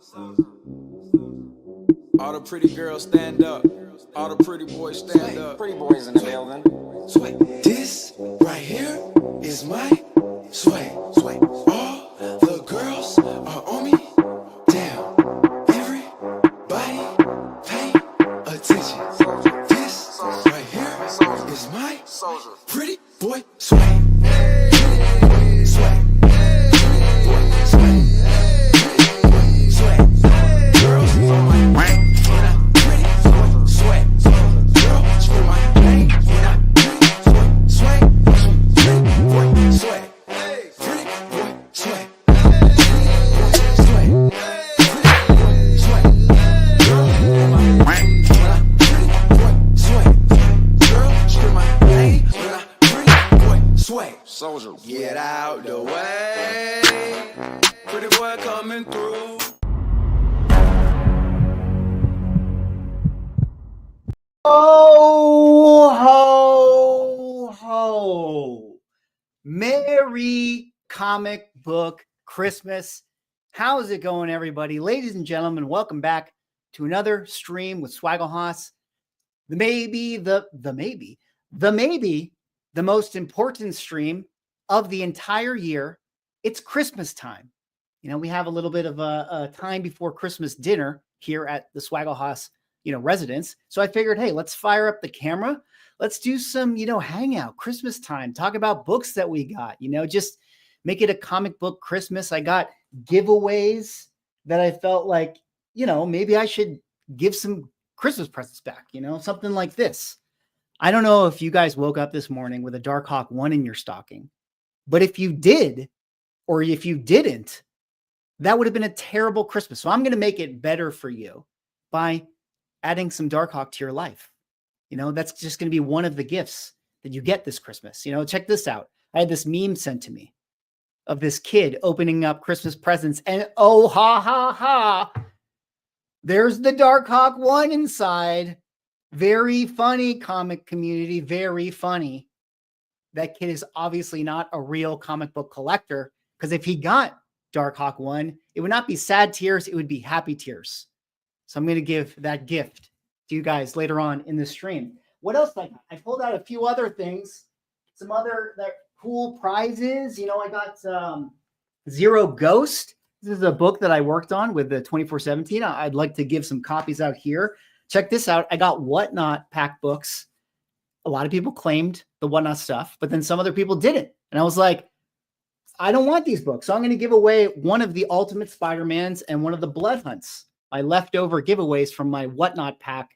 All the pretty girls stand up. All the pretty boys stand up. Pretty boys in the building. Sway. This right here is my sway. Sway. All the girls are on me. Damn. Everybody pay attention. This right here is my pretty boy sway. Sway. Sway. Sway. Girls on my way. When I'm pretty sway. Girl, screw my name. When I'm pretty sway. Pretty boy sway. Pretty boy sway. Sway. Sway. Girl, on my way. When I'm pretty boy sway. Girl, screw my name. When I'm pretty boy sway. Soldier. Get out the way. Pretty boy coming through. Oh, ho, ho. Merry comic book Christmas. How's it going, everybody? Ladies and gentlemen, welcome back to another stream with Swaggle the most important stream of the entire year. It's Christmas time. You know, we have a little bit of a time before Christmas dinner here at the Swaggle residence. So I figured, hey, let's fire up the camera. Let's do some, hangout, Christmas time, talk about books that we got, just make it a comic book Christmas. I got giveaways that I felt like, maybe I should give some Christmas presents back, something like this. I don't know if you guys woke up this morning with a Darkhawk 1 in your stocking, but if you did, or if you didn't, that would have been a terrible Christmas. So I'm going to make it better for you by adding some Darkhawk to your life. That's just going to be one of the gifts that you get this Christmas. Check this out. I had this meme sent to me of this kid opening up Christmas presents, and oh, ha, ha, ha. There's the Darkhawk 1 inside. Very funny, comic community. Very funny. That kid is obviously not a real comic book collector, because if he got Darkhawk 1, it would not be sad tears. It would be happy tears. So I'm going to give that gift to you guys later on in the stream. What else I got? I pulled out a few other things, some other cool prizes. I got Zero Ghost. This is a book that I worked on with the 2417. I'd like to give some copies out here. Check this out. I got Whatnot pack books. A lot of people claimed the Whatnot stuff, but then some other people didn't. And I was like, I don't want these books. So I'm going to give away one of the Ultimate Spider-Mans and one of the Blood Hunts, my leftover giveaways from my Whatnot pack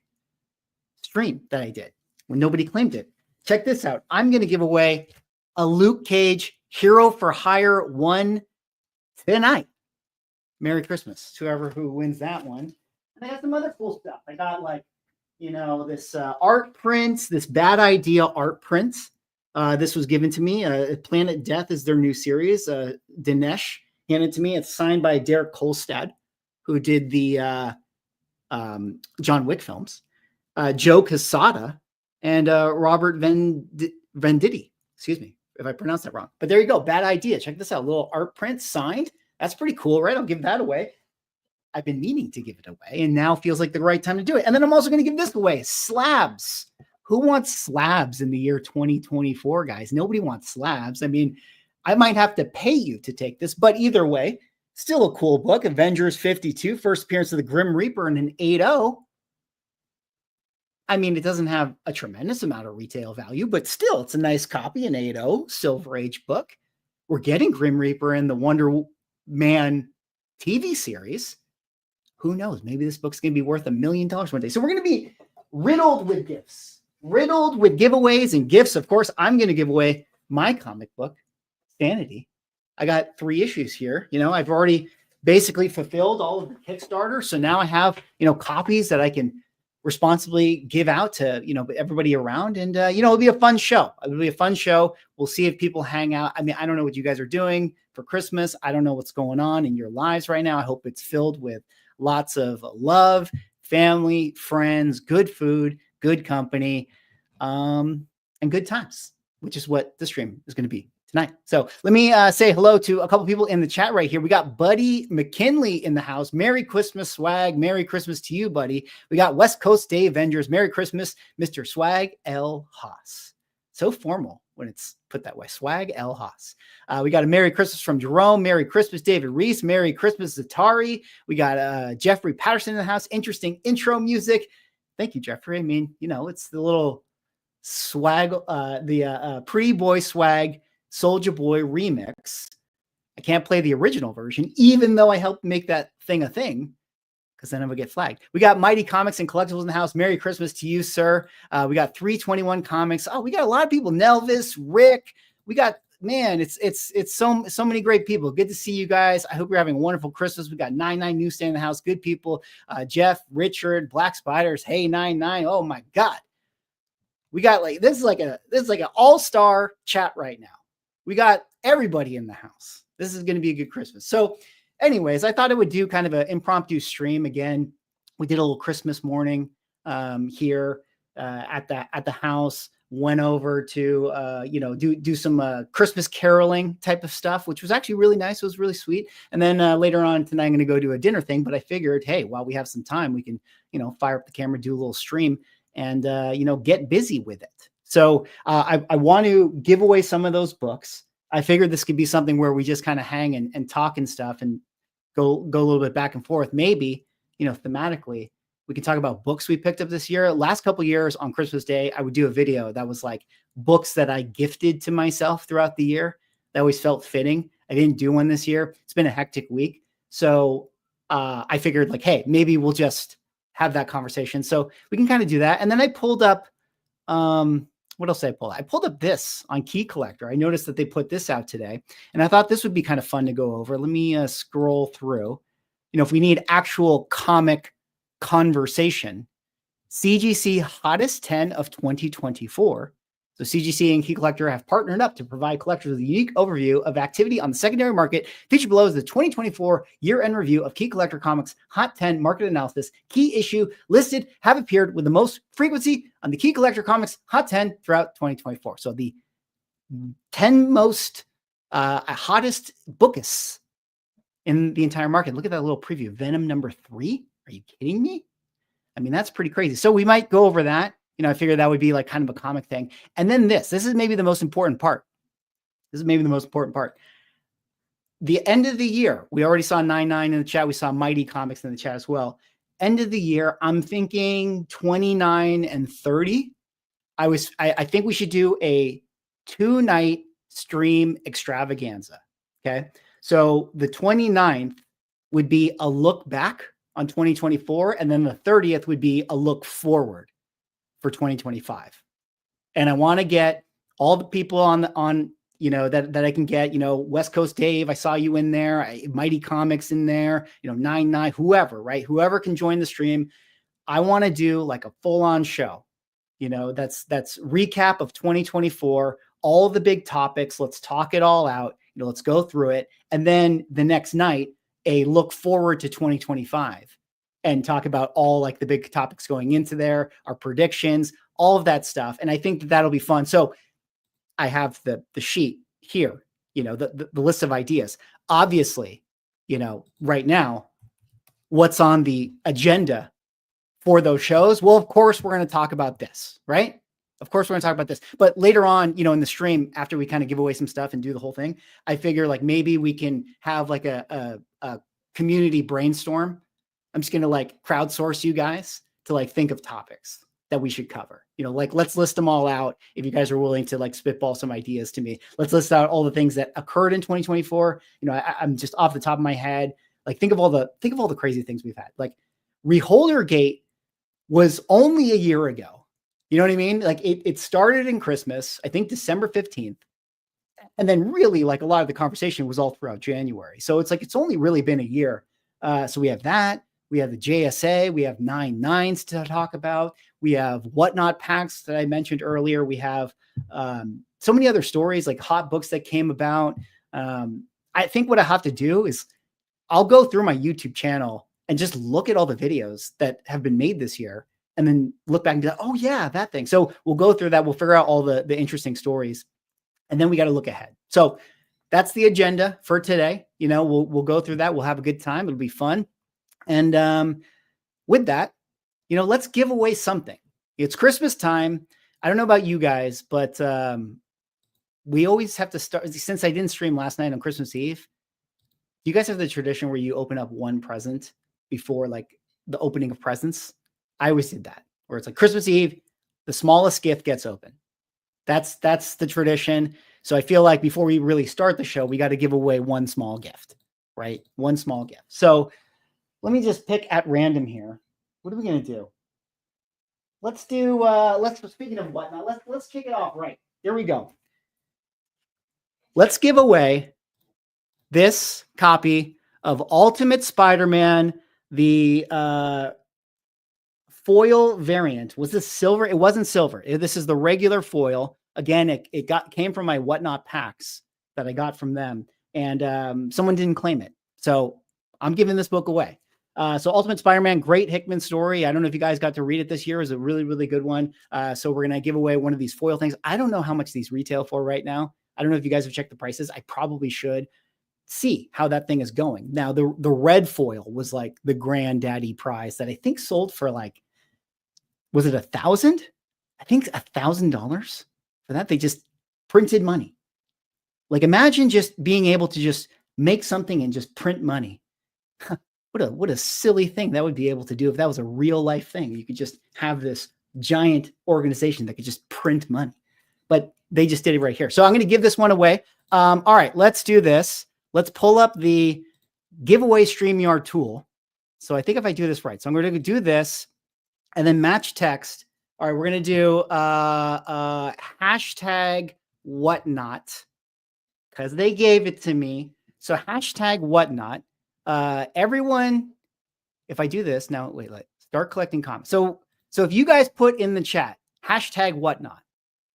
stream that I did when nobody claimed it. Check this out. I'm going to give away a Luke Cage Hero for Hire 1 tonight. Merry Christmas to whoever who wins that one. And I got some other cool stuff. I got this art prints, this Bad Idea art prints. This was given to me. Planet Death is their new series. Dinesh handed it to me. It's signed by Derek Kolstad, who did the John Wick films. Joe Quesada and Robert Venditti. Excuse me if I pronounced that wrong. But there you go. Bad Idea. Check this out. Little art print signed. That's pretty cool, right? I'll give that away. I've been meaning to give it away, and now feels like the right time to do it. And then I'm also going to give this away. Slabs. Who wants slabs in the year 2024, guys? Nobody wants slabs. I mean, I might have to pay you to take this, but either way, still a cool book. Avengers 52, first appearance of the Grim Reaper in an 8.0. I mean, it doesn't have a tremendous amount of retail value, but still, it's a nice copy, an 8.0 Silver Age book. We're getting Grim Reaper in the Wonder Man TV series. Who knows? Maybe this book's going to be worth $1 million one day. So we're going to be riddled with gifts, riddled with giveaways and gifts. Of course, I'm going to give away my comic book, Sanity. I got 3 issues here. I've already basically fulfilled all of the Kickstarter. So now I have, copies that I can responsibly give out to, everybody around. And, it'll be a fun show. It'll be a fun show. We'll see if people hang out. I mean, I don't know what you guys are doing for Christmas. I don't know what's going on in your lives right now. I hope it's filled with lots of love, family, friends, good food, good company, and good times, which is what the stream is going to be Nice. So let me say hello to a couple people in the chat right here. We got Buddy McKinley in the house. Merry Christmas, Swag. Merry Christmas to you, buddy. We got West Coast Day Avengers. Merry Christmas, Mr. Swag L. Haas. So formal when it's put that way. Swag L. Haas. We got a Merry Christmas from Jerome. Merry Christmas, David Reese. Merry Christmas, Zatari. We got Jeffrey Patterson in the house. Interesting intro music. Thank you, Jeffrey. I mean, you know, it's the little swag, the Pretty Boy Swag Soulja Boy remix. I can't play the original version, even though I helped make that thing a thing, because then I would get flagged. We got Mighty Comics and Collectibles in the house. Merry Christmas to you, sir. We got 321 Comics. Oh, we got a lot of people. Nelvis, Rick. We got, man, it's so many great people. Good to see you guys. I hope you're having a wonderful Christmas. We got 99 Newsstand in the house. Good people. Jeff, Richard, Black Spiders. Hey, 99. Oh my God. We got like, this is like an all-star chat right now. We got everybody in the house. This is going to be a good Christmas. So anyways, I thought I would do kind of an impromptu stream again. We did a little Christmas morning here at the house. Went over to do some Christmas caroling type of stuff, which was actually really nice. It was really sweet. And then later on tonight, I'm going to go do a dinner thing. But I figured, hey, while we have some time, we can fire up the camera, do a little stream, and get busy with it. So I want to give away some of those books. I figured this could be something where we just kind of hang and talk and stuff and go a little bit back and forth. Maybe, thematically, we can talk about books we picked up this year. Last couple of years on Christmas Day, I would do a video that was like books that I gifted to myself throughout the year. That always felt fitting. I didn't do one this year. It's been a hectic week. So I figured like, hey, maybe we'll just have that conversation. So we can kind of do that. And then I pulled up, what else did I pull? I pulled up this on Key Collector. I noticed that they put this out today, and I thought this would be kind of fun to go over. Let me scroll through. If we need actual comic conversation, CGC Hottest 10 of 2024. So CGC and Key Collector have partnered up to provide collectors with a unique overview of activity on the secondary market. Featured below is the 2024 year-end review of Key Collector Comics Hot 10 Market Analysis. Key issue listed have appeared with the most frequency on the Key Collector Comics Hot 10 throughout 2024. So the 10 most hottest bookists in the entire market. Look at that little preview. Venom number 3. Are you kidding me? I mean, that's pretty crazy. So we might go over that. I figured that would be like kind of a comic thing. And then this is maybe the most important part. The end of the year, we already saw 99 in the chat. We saw Mighty Comics in the chat as well. End of the year, I'm thinking 29 and 30. I think we should do a 2-night stream extravaganza. Okay. So the 29th would be a look back on 2024. And then the 30th would be a look forward for 2025. And I want to get all the people on that I can get, West Coast Dave, I saw you in there, Mighty Comics in there, 99, whoever, right? Whoever can join the stream. I want to do like a full-on show, that's recap of 2024, all the big topics. Let's talk it all out. Let's go through it. And then the next night, a look forward to 2025. And talk about all like the big topics going into there, our predictions, all of that stuff. And I think that'll be fun. So I have the sheet here, the list of ideas. Obviously, right now, what's on the agenda for those shows? Well, of course, we're going to talk about this, right? Of course, we're going to talk about this. But later on, in the stream, after we kind of give away some stuff and do the whole thing, I figure like maybe we can have like a community brainstorm. I'm just going to like crowdsource you guys to like think of topics that we should cover. Let's list them all out. If you guys are willing to like spitball some ideas to me, let's list out all the things that occurred in 2024. I'm just off the top of my head. Like think of all the crazy things we've had. Like Reholdergate was only a year ago. You know what I mean? Like it started in Christmas, I think December 15th. And then really like a lot of the conversation was all throughout January. So it's like, it's only really been a year. So we have that. We have the JSA. We have 9/9s to talk about. We have Whatnot packs that I mentioned earlier. We have so many other stories, like hot books that came about. I think what I have to do is I'll go through my YouTube channel and just look at all the videos that have been made this year and then look back and be like, oh yeah, that thing. So we'll go through that. We'll figure out all the interesting stories And then we got to look ahead. So that's the agenda for today. We'll go through that. We'll have a good time. It'll be fun. And with that, let's give away something. It's Christmas time. I don't know about you guys, but we always have to start. Since I didn't stream last night on Christmas Eve, you guys have the tradition where you open up one present before like the opening of presents. I always did that, where it's like Christmas Eve, the smallest gift gets opened. That's the tradition. So I feel like before we really start the show, we got to give away one small gift, right? One small gift. So let me just pick at random here. What are we going to do? Let's do, speaking of whatnot, let's kick it off right. There we go. Let's give away this copy of Ultimate Spider-Man, the foil variant. Was this silver? It wasn't silver. This is the regular foil. Again, it came from my Whatnot packs that I got from them, and someone didn't claim it. So I'm giving this book away. So Ultimate Spider-Man, great Hickman story. I don't know if you guys got to read it this year. It was a really, really good one. So we're going to give away one of these foil things. I don't know how much these retail for right now. I don't know if you guys have checked the prices. I probably should see how that thing is going. Now, the red foil was like the granddaddy prize that I think sold for like, was it $1,000? I think $1,000 for that. They just printed money. Like imagine just being able to just make something and just print money. What a silly thing that would be able to do if that was a real life thing. You could just have this giant organization that could just print money, but they just did it right here. So I'm going to give this one away. All right, let's do this. Let's pull up the giveaway StreamYard tool. So I think if I do this right, so I'm going to do this and then match text. All right, we're going to do hashtag whatnot because they gave it to me. So hashtag whatnot. Everyone, if I do this now, wait, start collecting comments. So if you guys put in the chat, hashtag whatnot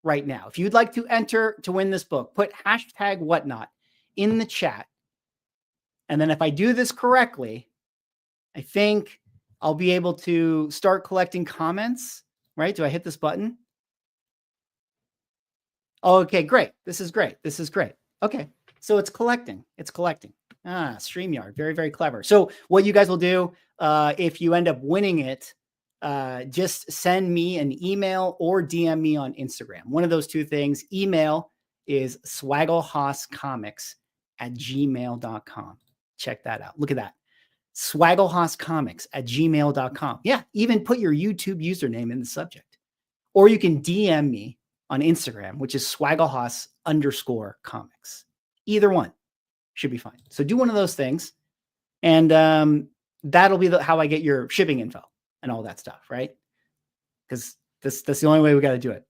right now, if you'd like to enter to win this book, put hashtag whatnot in the chat. And then if I do this correctly, I think I'll be able to start collecting comments, right? Do I hit this button? Okay, great. This is great. This is great. Okay. So it's collecting. It's collecting. StreamYard. Very, very clever. So what you guys will do, if you end up winning it, just send me an email or DM me on Instagram. One of those two things. Email is swagglehosscomics@gmail.com. Check that out. Look at that. swagglehosscomics@gmail.com. Yeah. Even put your YouTube username in the subject. Or you can DM me on Instagram, which is swagglehoss_comics. Either one should be fine. So do one of those things. And that'll be how I get your shipping info and all that stuff, right? Because that's the only way we got to do it.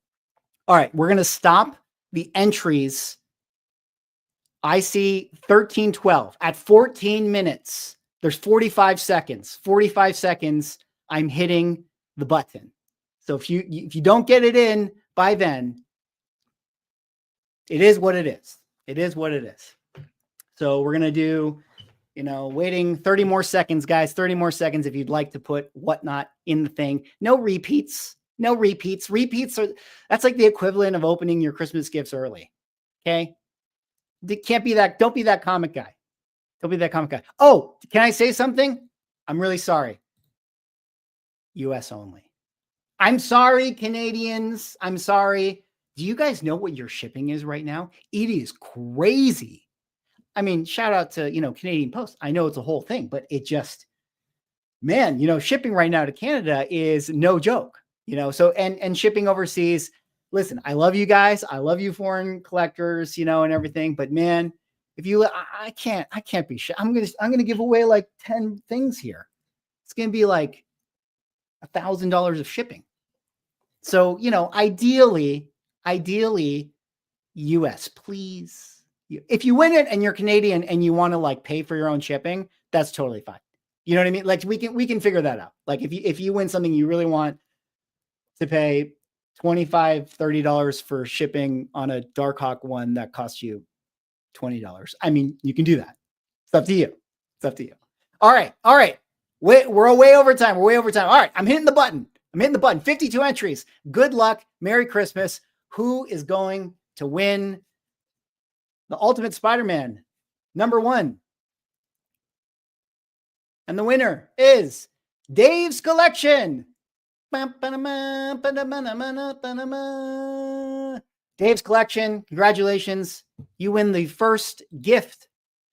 All right. We're going to stop the entries. I see 13:12 at 14 minutes. There's 45 seconds. 45 seconds. I'm hitting the button. So if you don't get it in by then, it is what it is. It is what it is. So we're going to do, waiting 30 more seconds, guys, 30 more seconds. If you'd like to put whatnot in the thing, no repeats, no repeats. That's like the equivalent of opening your Christmas gifts early. Okay. Don't be that comic guy. Don't be that comic guy. Oh, can I say something? I'm really sorry. US only. I'm sorry, Canadians. I'm sorry. Do you guys know what your shipping is right now? It is crazy. I mean, shout out to, Canadian Post. I know it's a whole thing, but it just, man, shipping right now to Canada is no joke, so, and shipping overseas. Listen, I love you guys. I love you foreign collectors, and everything, but man, if you, I can't be, I'm going to give away like 10 things here. It's going to be like $1,000 of shipping. So, ideally, US, please. If you win it and you're Canadian and you want to like pay for your own shipping, that's totally fine. You know what I mean? Like we can figure that out. Like if you win something you really want to pay $25, $30 for shipping on a Darkhawk one that costs you $20. I mean, you can do that. It's up to you. It's up to you. All right. We're way over time. All right. I'm hitting the button. 52 entries. Good luck. Merry Christmas. Who is going to win the Ultimate Spider-Man #1. And the winner is Dave's Collection. Dave's Collection, congratulations. You win the first gift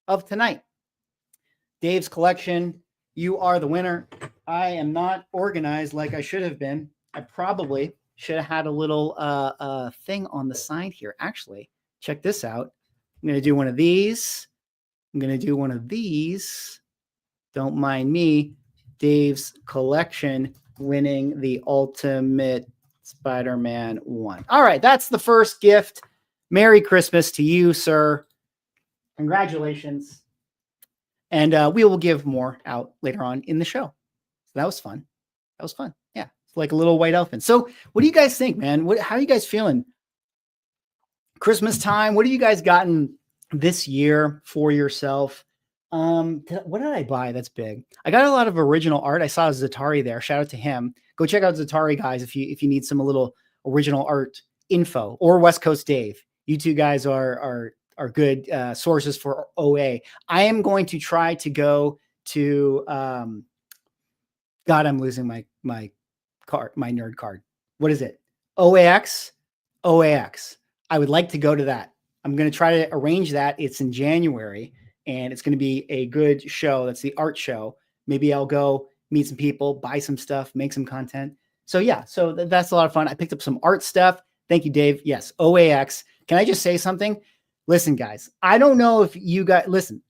of tonight. Dave's Collection, you are the winner. I am not organized like I should have been. I probably should have had a little thing on the side here. Actually, check this out. I'm going to do one of these. I'm going to do one of these. Don't mind me. Dave's Collection winning the Ultimate Spider-Man 1. All right, that's the first gift. Merry Christmas to you, sir. Congratulations. And we will give more out later on in the show. So that was fun. That was fun. Yeah, it's like a little white elephant. So what do you guys think, man? How are you guys feeling? Christmas time. What have you guys gotten this year for yourself? What did I buy? That's big. I got a lot of original art. I saw Zatari there. Shout out to him. Go check out Zatari, guys, if you need some little original art info, or West Coast Dave. You two guys are good sources for OA. I am going to try to go to God, I'm losing my card, my nerd card. What is it? OAX. I would like to go to that. I'm going to try to arrange that. It's in January. And it's going to be a good show. That's the art show. Maybe I'll go meet some people, buy some stuff, make some content. So yeah, so that's a lot of fun. I picked up some art stuff. Thank you, Dave. Yes, OAX. Can I just say something? Listen, guys, I don't know if you guys, listen,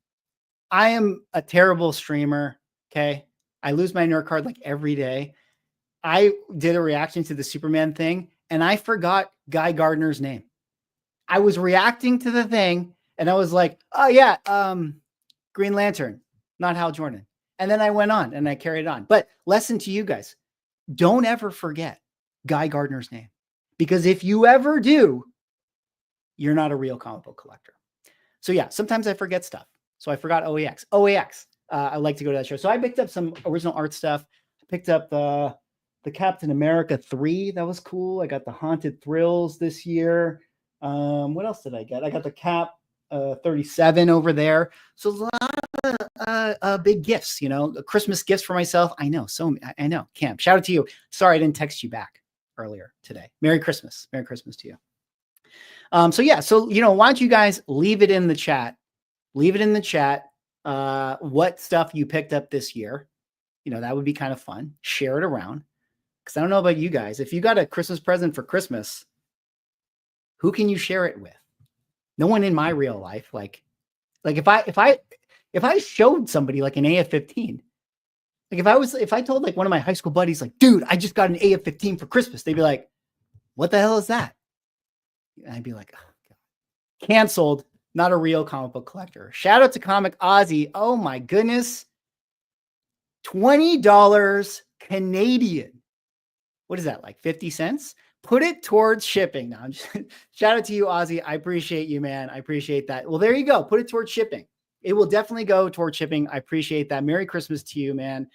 I am a terrible streamer, okay? I lose my nerd card like every day. I did a reaction to the Superman thing, and I forgot Guy Gardner's name. I was reacting to the thing, and I was like, oh, yeah, Green Lantern, not Hal Jordan. And then I went on, and I carried on. But lesson to you guys, don't ever forget Guy Gardner's name. Because if you ever do, you're not a real comic book collector. So, yeah, sometimes I forget stuff. So I forgot OAX. I like to go to that show. So I picked up some original art stuff. I picked up the Captain America 3. That was cool. I got the Haunted Thrills this year. What else did I get? I got the Cap 37 over there. So a lot of big gifts, Christmas gifts for myself. I know. So I know. Cam, shout out to you. Sorry, I didn't text you back earlier today. Merry Christmas. Merry Christmas to you. So yeah, so, why don't you guys leave it in the chat? Leave it in the chat. What stuff you picked up this year. That would be kind of fun. Share it around. Because I don't know about you guys. If you got a Christmas present for Christmas, who can you share it with? No one in my real life. Like if I showed somebody like an AF-15, like if I told like one of my high school buddies, like, dude, I just got an AF-15 for Christmas, they'd be like, what the hell is that? And I'd be like, oh, God. Canceled. Not a real comic book collector. Shout out to Comic Aussie. Oh my goodness. $20 Canadian. What is that, like 50 cents? Put it towards shipping. Now, shout out to you, Aussie. I appreciate you, man. I appreciate that. Well, there you go. Put it towards shipping. It will definitely go towards shipping. I appreciate that. Merry Christmas to you, man.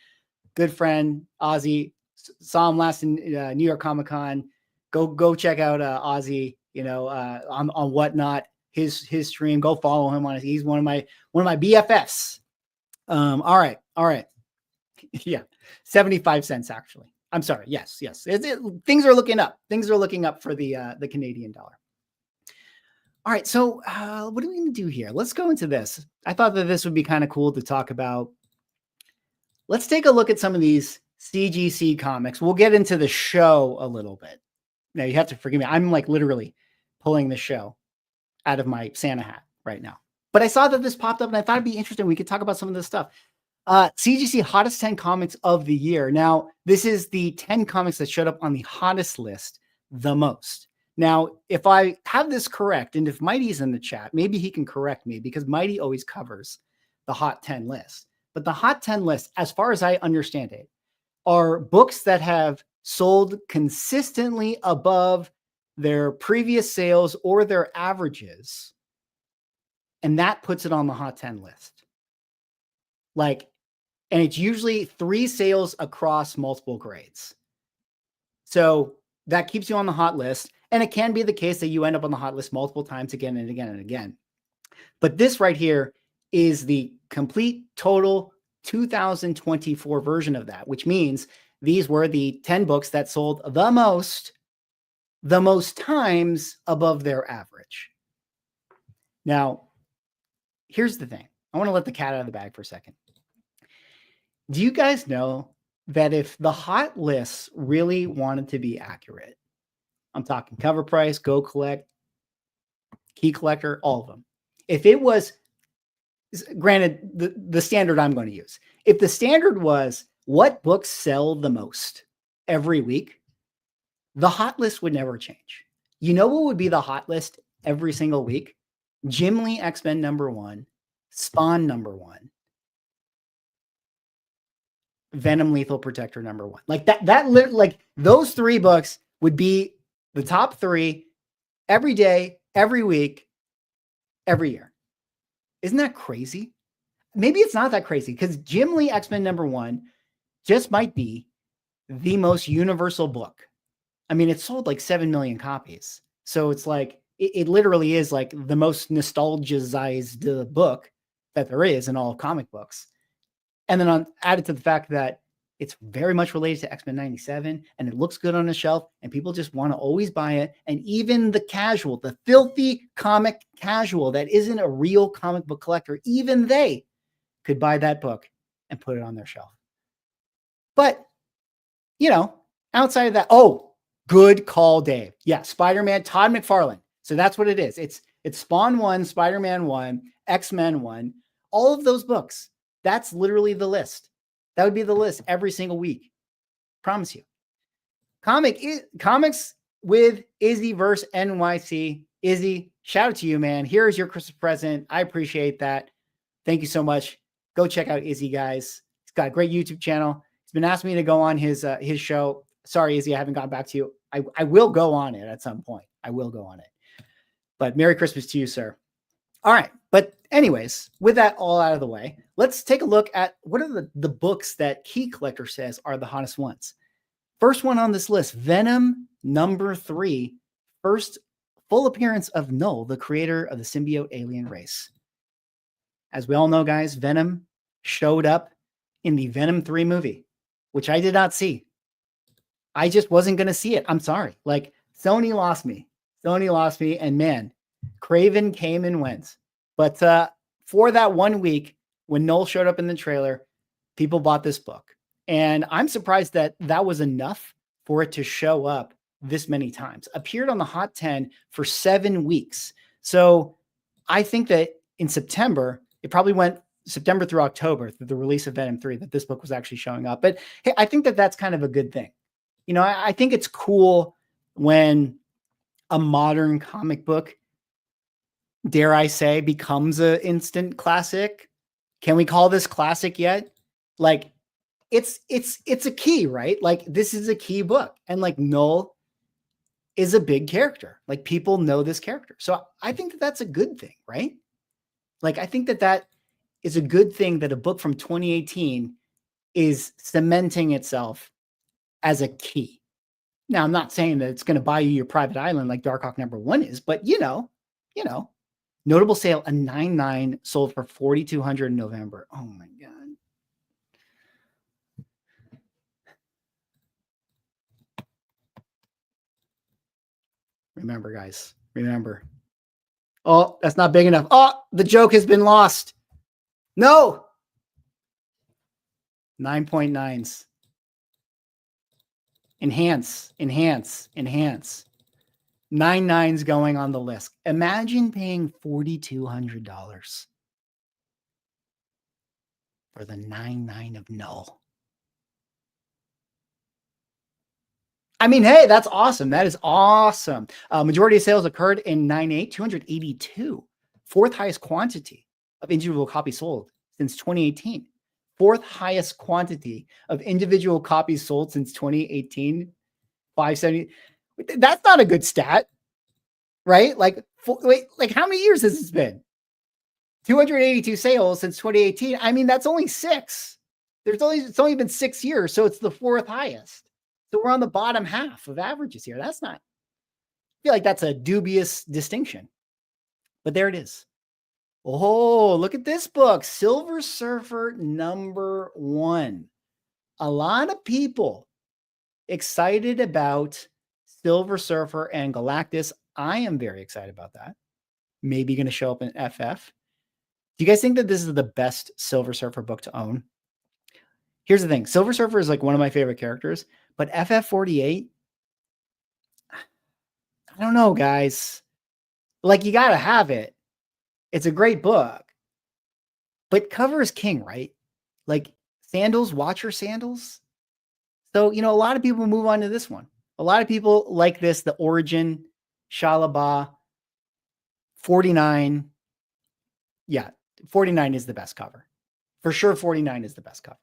Good friend, Aussie. Saw him last in New York Comic Con. Go check out Aussie. On Whatnot. His stream. Go follow him on it. He's one of my BFFs. All right. Yeah, 75 cents actually. I'm sorry. Yes. Things are looking up. Things are looking up for the Canadian dollar. All right. So what are we going to do here? Let's go into this. I thought that this would be kind of cool to talk about. Let's take a look at some of these CGC comics. We'll get into the show a little bit. Now you have to forgive me. I'm like literally pulling the show out of my Santa hat right now. But I saw that this popped up and I thought it'd be interesting. We could talk about some of this stuff. CGC hottest 10 comics of the year. Now, this is the 10 comics that showed up on the hottest list the most. Now, if I have this correct, and if Mighty's in the chat, maybe he can correct me because Mighty always covers the hot 10 list. But the hot 10 list, as far as I understand it, are books that have sold consistently above their previous sales or their averages. And that puts it on the hot 10 list. And it's usually 3 sales across multiple grades. So that keeps you on the hot list. And it can be the case that you end up on the hot list multiple times again and again and again. But this right here is the complete total 2024 version of that, which means these were the 10 books that sold the most times above their average. Now, here's the thing. I want to let the cat out of the bag for a second. Do you guys know that if the hot lists really wanted to be accurate, I'm talking cover price, go collect, key collector, all of them. If it was, granted, the standard I'm going to use, if the standard was what books sell the most every week, the hot list would never change. You know what would be the hot list every single week? Jim Lee X-Men #1, Spawn #1, Venom Lethal Protector #1. Like like those 3 books would be the top 3 every day, every week, every year. Isn't that crazy? Maybe it's not that crazy because Jim Lee X-Men #1 just might be the most universal book. I mean, it sold like 7 million copies. So it's like, it literally is like the most nostalgized book that there is in all of comic books. And then added to the fact that it's very much related to X-Men 97 and it looks good on the shelf and people just want to always buy it. And even the casual, the filthy comic casual that isn't a real comic book collector, even they could buy that book and put it on their shelf. But, you know, outside of that, good call, Dave. Yeah, Spider-Man, Todd McFarlane. So that's what it is. It's Spawn 1, Spider-Man 1, X-Men 1, all of those books. That's literally the list. That would be the list every single week. Promise you. Comics with Izzy versus NYC. Izzy, shout out to you, man. Here's your Christmas present. I appreciate that. Thank you so much. Go check out Izzy, guys. He's got a great YouTube channel. He's been asking me to go on his show. Sorry, Izzy, I haven't gotten back to you. I will go on it at some point. I will go on it. But Merry Christmas to you, sir. All right. But anyways, with that all out of the way, let's take a look at what are the books that Key Collector says are the hottest ones. First one on this list, Venom #3, first full appearance of Null, the creator of the symbiote alien race. As we all know, guys, Venom showed up in the Venom 3 movie, which I did not see. I just wasn't going to see it. I'm sorry. Like, Sony lost me. And man, Craven came and went. But for that 1 week, when Null showed up in the trailer, people bought this book. And I'm surprised that that was enough for it to show up this many times. Appeared on the Hot 10 for 7 weeks. So I think that in September, it probably went September through October, through the release of Venom 3, that this book was actually showing up. But hey, I think that that's kind of a good thing. You know, I think it's cool when a modern comic book, dare I say, becomes an instant classic. Can we call this classic yet? Like, it's a key, right? Like, this is a key book. And like, Null is a big character. Like, people know this character. So I think that that's a good thing, right? Like, I think that that is a good thing that a book from 2018 is cementing itself as a key. Now, I'm not saying that it's going to buy you your private island like Darkhawk #1 is, but you know, notable sale, a 9.9 sold for $4,200 in November. Oh my God. Remember, guys, remember. Oh, that's not big enough. Oh, the joke has been lost. No. 9.9s. Enhance. 9.9s going on the list. Imagine paying $4,200 for the 9.9 of Null. I mean, hey, that's awesome. That is awesome. Majority of sales occurred in 9.8, 282. Fourth highest quantity of individual copies sold since 2018. Fourth highest quantity of individual copies sold since 2018. 570. That's not a good stat, right? Like, how many years has this been? 282 sales since 2018. I mean, that's only 6. It's only been 6 years, so it's the 4th highest. So we're on the bottom half of averages here. That's not, I feel like that's a dubious distinction, but there it is. Oh, look at this book, Silver Surfer #1. A lot of people excited about Silver Surfer and Galactus. I am very excited about that. Maybe going to show up in FF. Do you guys think that this is the best Silver Surfer book to own? Here's the thing. Silver Surfer is like one of my favorite characters, but FF48, I don't know, guys. Like, you got to have it. It's a great book, but cover is king, right? Like, sandals, watcher sandals. So, a lot of people move on to this one. A lot of people like this, the Origin, Shalaba, 49. Yeah, 49 is the best cover. For sure, 49 is the best cover.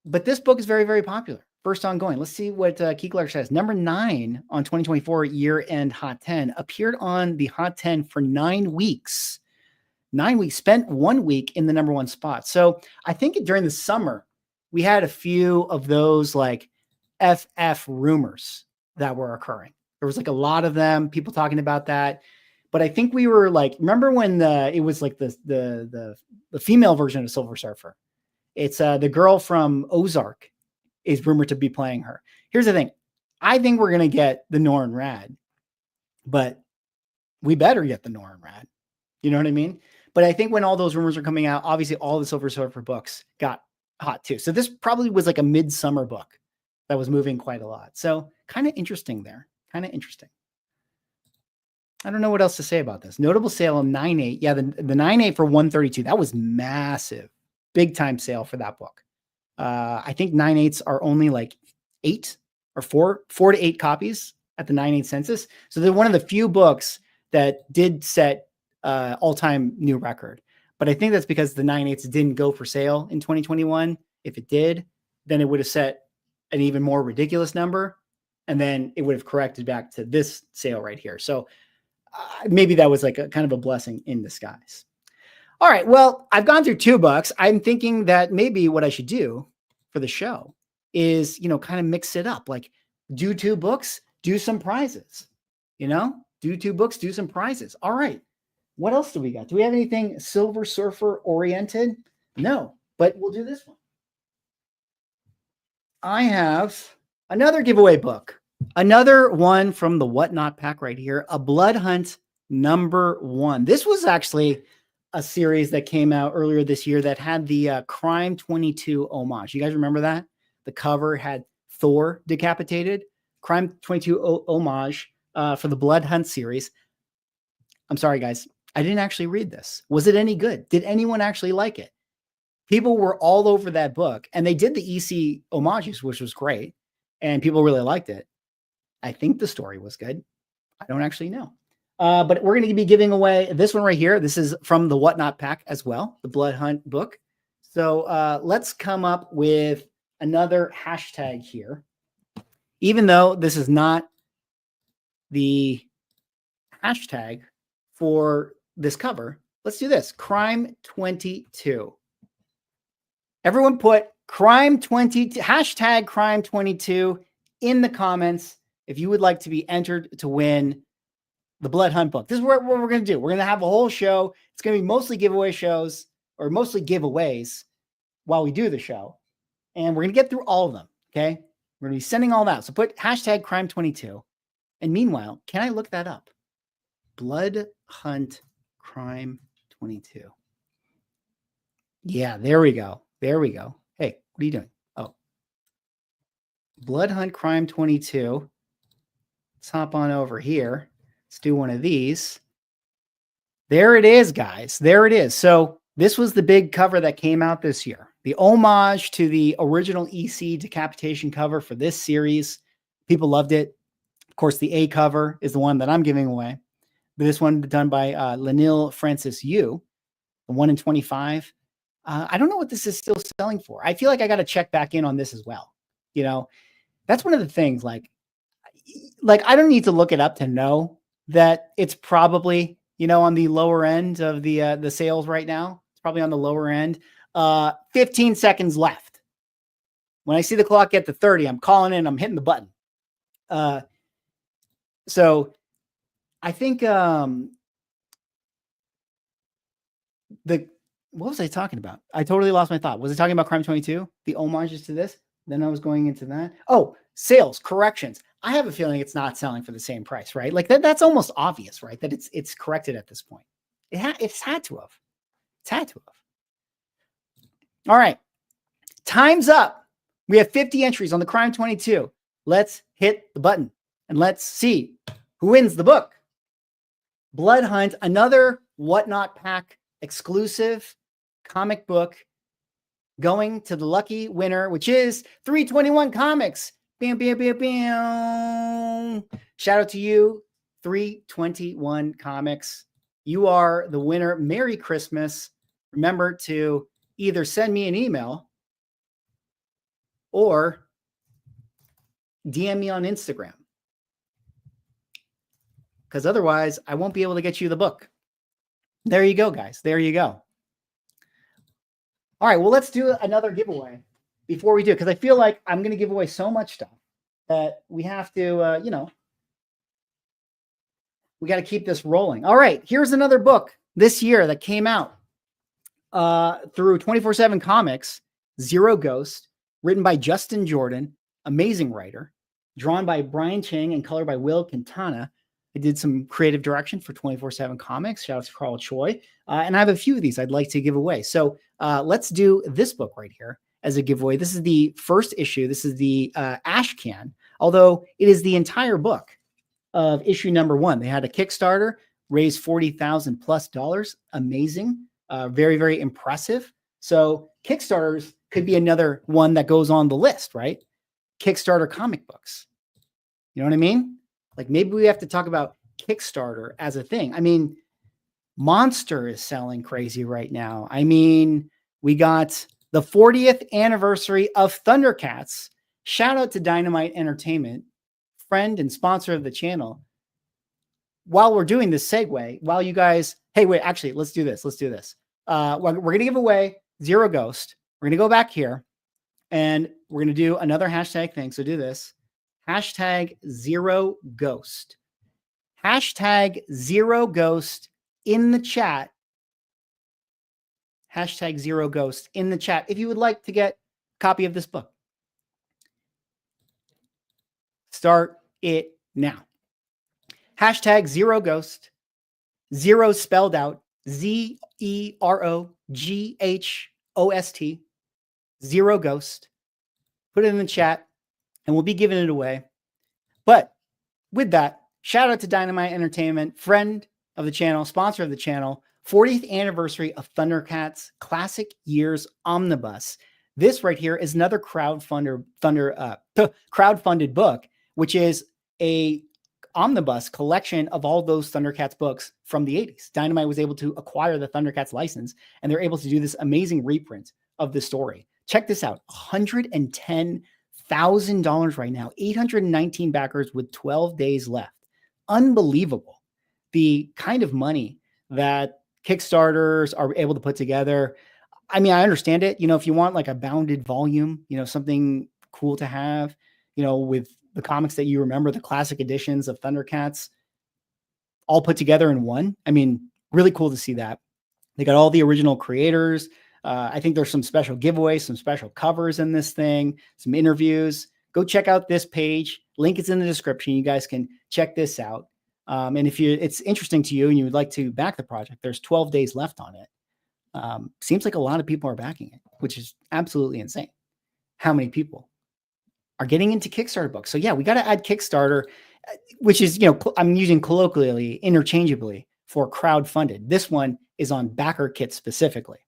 But this book is very, very popular. First ongoing. Let's see what Key says. #9 on 2024 year-end Hot 10 appeared on the Hot 10 for 9 weeks. 9 weeks, spent 1 week in the #1 spot. So I think during the summer, we had a few of those like FF rumors that were occurring. There was like a lot of them, people talking about that. But I think we were like, remember when it was like the female version of Silver Surfer? It's the girl from Ozark is rumored to be playing her. Here's the thing. I think we're going to get the Norrin Rad, but we better get the Norrin Rad. You know what I mean? But I think when all those rumors are coming out, obviously all the Silver Surfer books got hot too. So this probably was like a midsummer book that was moving quite a lot. So kind of interesting there. Kind of interesting. I don't know what else to say about this. Notable sale of 9.8. Yeah, the 9.8 for 132. That was massive. Big time sale for that book. I think 9.8s are only like 8 or 4 to 8 copies at the 9.8 census. So they're one of the few books that did set all-time new record. But I think that's because the 9.8s didn't go for sale in 2021. If it did, then it would have set an even more ridiculous number. And then it would have corrected back to this sale right here. So maybe that was like a kind of a blessing in disguise. All right. Well, I've gone through 2 books. I'm thinking that maybe what I should do for the show is, kind of mix it up. Like do 2 books, do some prizes, do 2 books, do some prizes. All right. What else do we got? Do we have anything Silver Surfer oriented? No, but we'll do this one. I have another giveaway book. Another one from the Whatnot pack right here, a Blood Hunt #1. This was actually a series that came out earlier this year that had the Crime 22 homage. You guys remember that? The cover had Thor decapitated. Crime 22 homage for the Blood Hunt series. I'm sorry, guys. I didn't actually read this. Was it any good? Did anyone actually like it? People were all over that book, and they did the EC homages, which was great, and people really liked it. I think the story was good. I don't actually know. But we're going to be giving away this one right here. This is from the Whatnot pack as well, the Blood Hunt book. So let's come up with another hashtag here. Even though this is not the hashtag for this cover, let's do this. Crime 22. Everyone put Crime 22, hashtag Crime 22 in the comments if you would like to be entered to win the Blood Hunt book. This is what we're going to do. We're going to have a whole show. It's going to be mostly giveaway shows or mostly giveaways while we do the show. And we're going to get through all of them. Okay. We're going to be sending all that. So put hashtag Crime 22. And meanwhile, can I look that up? Blood Hunt Crime 22. Yeah, there we go. There we go. Hey, what are you doing? Oh, Blood Hunt Crime 22. Let's hop on over here. Let's do one of these. There it is, guys. There it is. So this was the big cover that came out this year. The homage to the original EC decapitation cover for this series. People loved it. Of course, the A cover is the one that I'm giving away. This one done by Lanil Francis Yu, 1 in 25. I don't know what this is still selling for. I feel like I got to check back in on this as well. That's one of the things like I don't need to look it up to know that it's probably, on the lower end of the sales right now. It's probably on the lower end. 15 seconds left. When I see the clock get to 30, I'm calling in, I'm hitting the button. So I think what was I talking about? I totally lost my thought. Was I talking about Crime 22? The homages to this? Then I was going into that. Oh, sales, corrections. I have a feeling it's not selling for the same price, right? Like that's almost obvious, right? That it's corrected at this point. It's had to have. It's had to have. All right. Time's up. We have 50 entries on the Crime 22. Let's hit the button and let's see who wins the book. Blood Hunt, another Whatnot Pack exclusive comic book going to the lucky winner, which is 321 Comics. Bam, bam, bam, bam. Shout out to you, 321 Comics. You are the winner. Merry Christmas. Remember to either send me an email or DM me on Instagram, because otherwise I won't be able to get you the book. There you go, guys. There you go. All right, well, let's do another giveaway before we do, because I feel like I'm going to give away so much stuff that we have to, we got to keep this rolling. All right, here's another book this year that came out through 24/7 Comics, Zero Ghost, written by Justin Jordan, amazing writer, drawn by Brian Chang and colored by Will Quintana. I did some creative direction for 24/7 Comics. Shout out to Carl Choi. And I have a few of these I'd like to give away. So let's do this book right here as a giveaway. This is the first issue. This is the Ash Can, although it is the entire book of issue number 1. They had a Kickstarter, raised $40,000+ Amazing. Very, very impressive. So Kickstarters could be another one that goes on the list, right? Kickstarter comic books. You know what I mean? Like maybe we have to talk about Kickstarter as a thing. I mean, Monster is selling crazy right now. I mean, we got the 40th anniversary of Thundercats. Shout out to Dynamite Entertainment, friend and sponsor of the channel. While we're doing this segue, while you guys, hey, wait, actually, let's do this. Let's do this. We're going to give away Zero Ghost. We're going to go back here and we're going to do another hashtag thing. So do this. Hashtag Zero Ghost. Hashtag Zero Ghost in the chat. Hashtag Zero Ghost in the chat if you would like to get a copy of this book. Start it now. Hashtag Zero Ghost. Zero spelled out. ZeroGhost. Zero Ghost. Put it in the chat and we'll be giving it away. But with that, shout out to Dynamite Entertainment, friend of the channel, sponsor of the channel, 40th anniversary of Thundercats Classic Years Omnibus. This right here is another crowdfunded book, which is a omnibus collection of all those Thundercats books from the 80s. Dynamite was able to acquire the Thundercats license, and they're able to do this amazing reprint of the story. Check this out, $110,000 right now, 819 backers with 12 days left. Unbelievable. The kind of money that Kickstarters are able to put together. I mean, I understand it. You know, if you want like a bounded volume, you know, something cool to have, you know, with the comics that you remember, the classic editions of Thundercats all put together in one. I mean, really cool to see that. They got all the original creators. I think there's some special giveaways, some special covers in this thing, some interviews. Go check out this page. Link is in the description. You guys can check this out. And if it's interesting to you and you would like to back the project, there's 12 days left on it. Seems like a lot of people are backing it, which is absolutely insane. How many people are getting into Kickstarter books? So yeah, we got to add Kickstarter, which is, you know, I'm using colloquially, interchangeably for crowdfunded. This one is on backer kit specifically,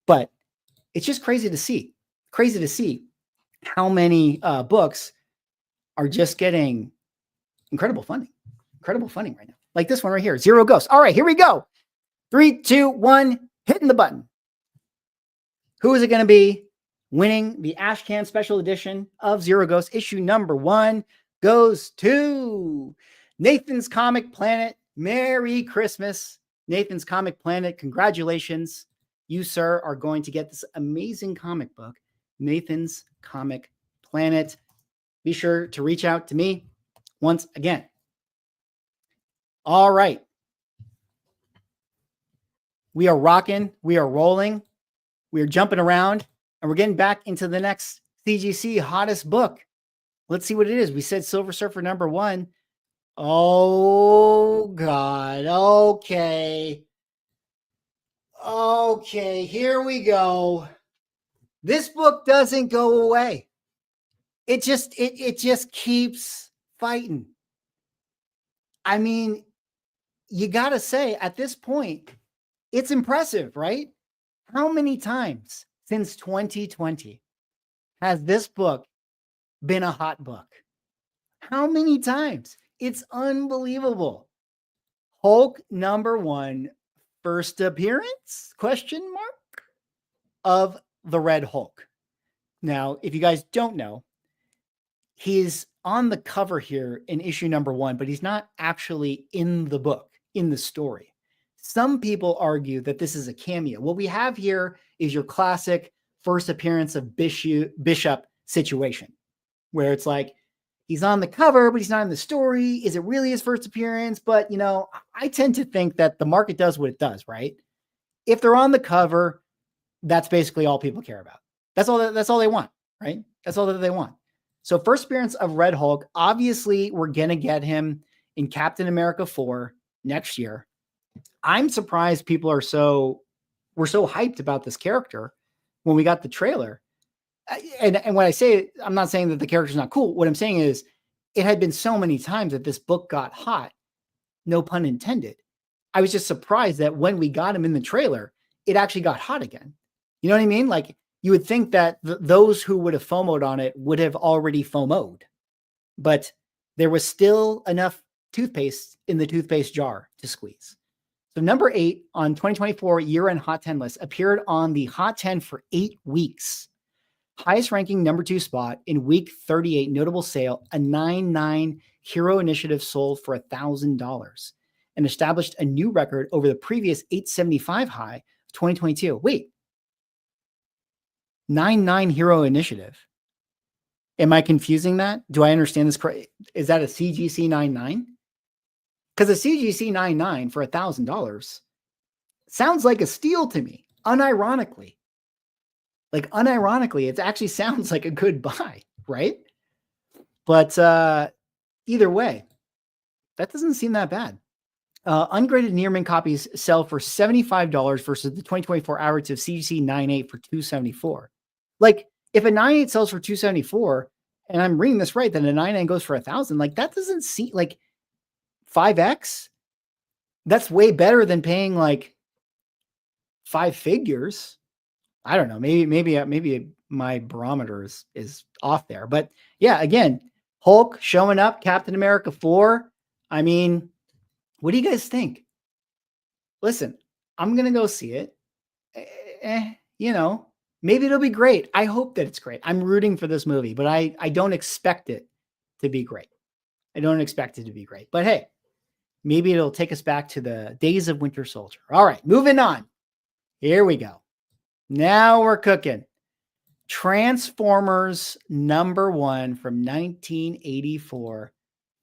but it's just crazy to see how many books are just getting incredible funding right now. Like this one right here, Zero Ghost. All right, here we go. 3, 2, 1, hitting the button. Who is it going to be winning the Ashcan special edition of Zero Ghost? Issue number 1 goes to Nathan's Comic Planet. Merry Christmas, Nathan's Comic Planet. Congratulations. You, sir, are going to get this amazing comic book, Nathan's Comic Planet. Be sure to reach out to me once again. All right. We are rocking. We are rolling. We are jumping around, and we're getting back into the next CGC hottest book. Let's see what it is. We said Silver Surfer #1. Oh, God. Okay. Okay, here we go. This book doesn't go away. It just keeps fighting. I mean, you got to say at this point, it's impressive, right? How many times since 2020 has this book been a hot book? How many times? It's unbelievable. Hulk #1, first appearance? Question mark of the Red Hulk. Now, if you guys don't know, he's on the cover here in issue #1, but he's not actually in the book, in the story. Some people argue that this is a cameo. What we have here is your classic first appearance of Bishop situation, where it's like, he's on the cover, but he's not in the story. Is it really his first appearance? But, you know, I tend to think that the market does what it does, right? If they're on the cover, that's basically all people care about. That's all they want, right? That's all that they want. So first appearance of Red Hulk, obviously we're going to get him in Captain America 4 next year. I'm surprised people were so hyped about this character when we got the trailer. And when I say it, I'm not saying that the character's not cool. What I'm saying is it had been so many times that this book got hot, no pun intended. I was just surprised that when we got him in the trailer, it actually got hot again. You know what I mean? Like, you would think that those who would have FOMO'd on it would have already FOMO'd, but there was still enough toothpaste in the toothpaste jar to squeeze. So #8 on 2024 year-end Hot 10 list appeared on the Hot 10 for 8 weeks. Highest ranking #2 spot in week 38, notable sale, a 9.9 Hero Initiative sold for $1,000 and established a new record over the previous 875 high of 2022. Wait, 9.9 Hero Initiative. Am I confusing that? Do I understand this correct? Is that a CGC 9.9? Because a CGC 9.9 for $1,000 sounds like a steal to me, unironically. Like, unironically, it actually sounds like a good buy, right? But either way, that doesn't seem that bad. Ungraded near mint copies sell for $75 versus the 2024 average of CGC 9.8 for $274. Like, if a 9.8 sells for $274, and I'm reading this right, then a 9.9 goes for $1,000. Like, that doesn't seem like 5x. That's way better than paying like 5 figures. I don't know. Maybe my barometer is off there. But yeah, again, Hulk showing up, Captain America 4. I mean, what do you guys think? Listen, I'm going to go see it. You know, maybe it'll be great. I hope that it's great. I'm rooting for this movie, but I don't expect it to be great. I don't expect it to be great. But hey, maybe it'll take us back to the days of Winter Soldier. All right, moving on. Here we go. Now we're cooking. Transformers #1 from 1984.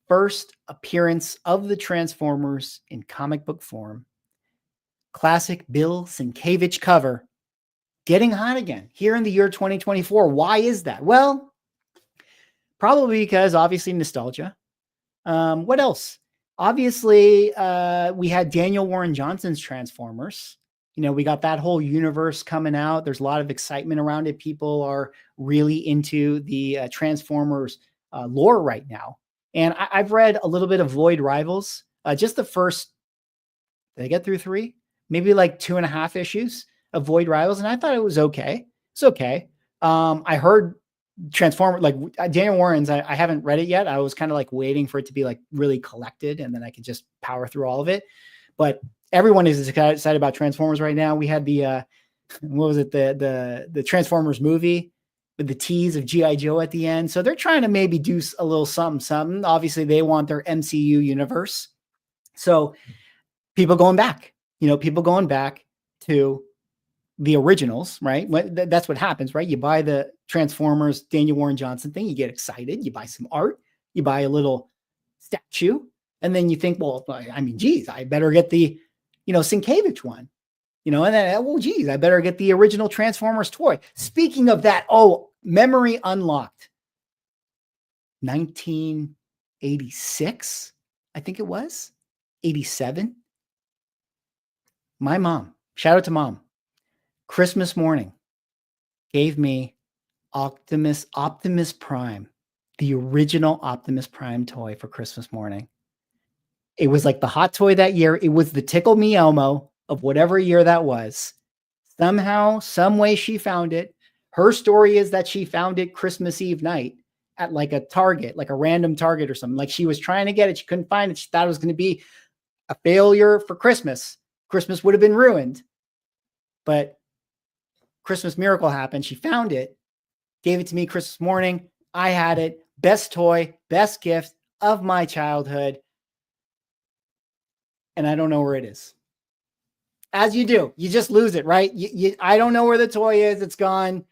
First appearance of the Transformers in comic book form. Classic Bill Sienkiewicz cover. Getting hot again here in the year 2024. Why is that? Well, probably because obviously nostalgia. What else? Obviously, we had Daniel Warren Johnson's Transformers. You know, we got that whole universe coming out. There's a lot of excitement around it. People are really into the Transformers lore right now. And I've read a little bit of Void Rivals, just the first, did I get through 3? Maybe like 2.5 issues of Void Rivals. And I thought it was okay. It's okay. I heard Transformer, like Daniel Warren's, I haven't read it yet. I was kind of like waiting for it to be like really collected and then I could just power through all of it. But everyone is excited about Transformers right now. We had the, what was it? The Transformers movie with the tease of G.I. Joe at the end. So they're trying to maybe do a little something. Obviously they want their MCU universe. So people going back to the originals, right? That's what happens, right? You buy the Transformers Daniel Warren Johnson thing, you get excited, you buy some art, you buy a little statue, and then you think, well, I mean, geez, I better get the, Sienkiewicz one. you know, and then, oh, geez, I better get the original Transformers toy. Speaking of that, oh, memory unlocked. 1986, I think it was 87. My mom, shout out to mom, Christmas morning gave me Optimus Prime, the original Optimus Prime toy for Christmas morning. It was like the hot toy that year. It was the Tickle Me Elmo of whatever year that was. Somehow, some way she found it. Her story is that she found it Christmas Eve night at like a Target, like a random Target or something. Like she was trying to get it. She couldn't find it. She thought it was going to be a failure for Christmas. Christmas would have been ruined. But Christmas miracle happened. She found it, gave it to me Christmas morning. I had it. Best toy, best gift of my childhood. And I don't know where it is. As you do, you just lose it, right? I don't know where the toy is. It's gone.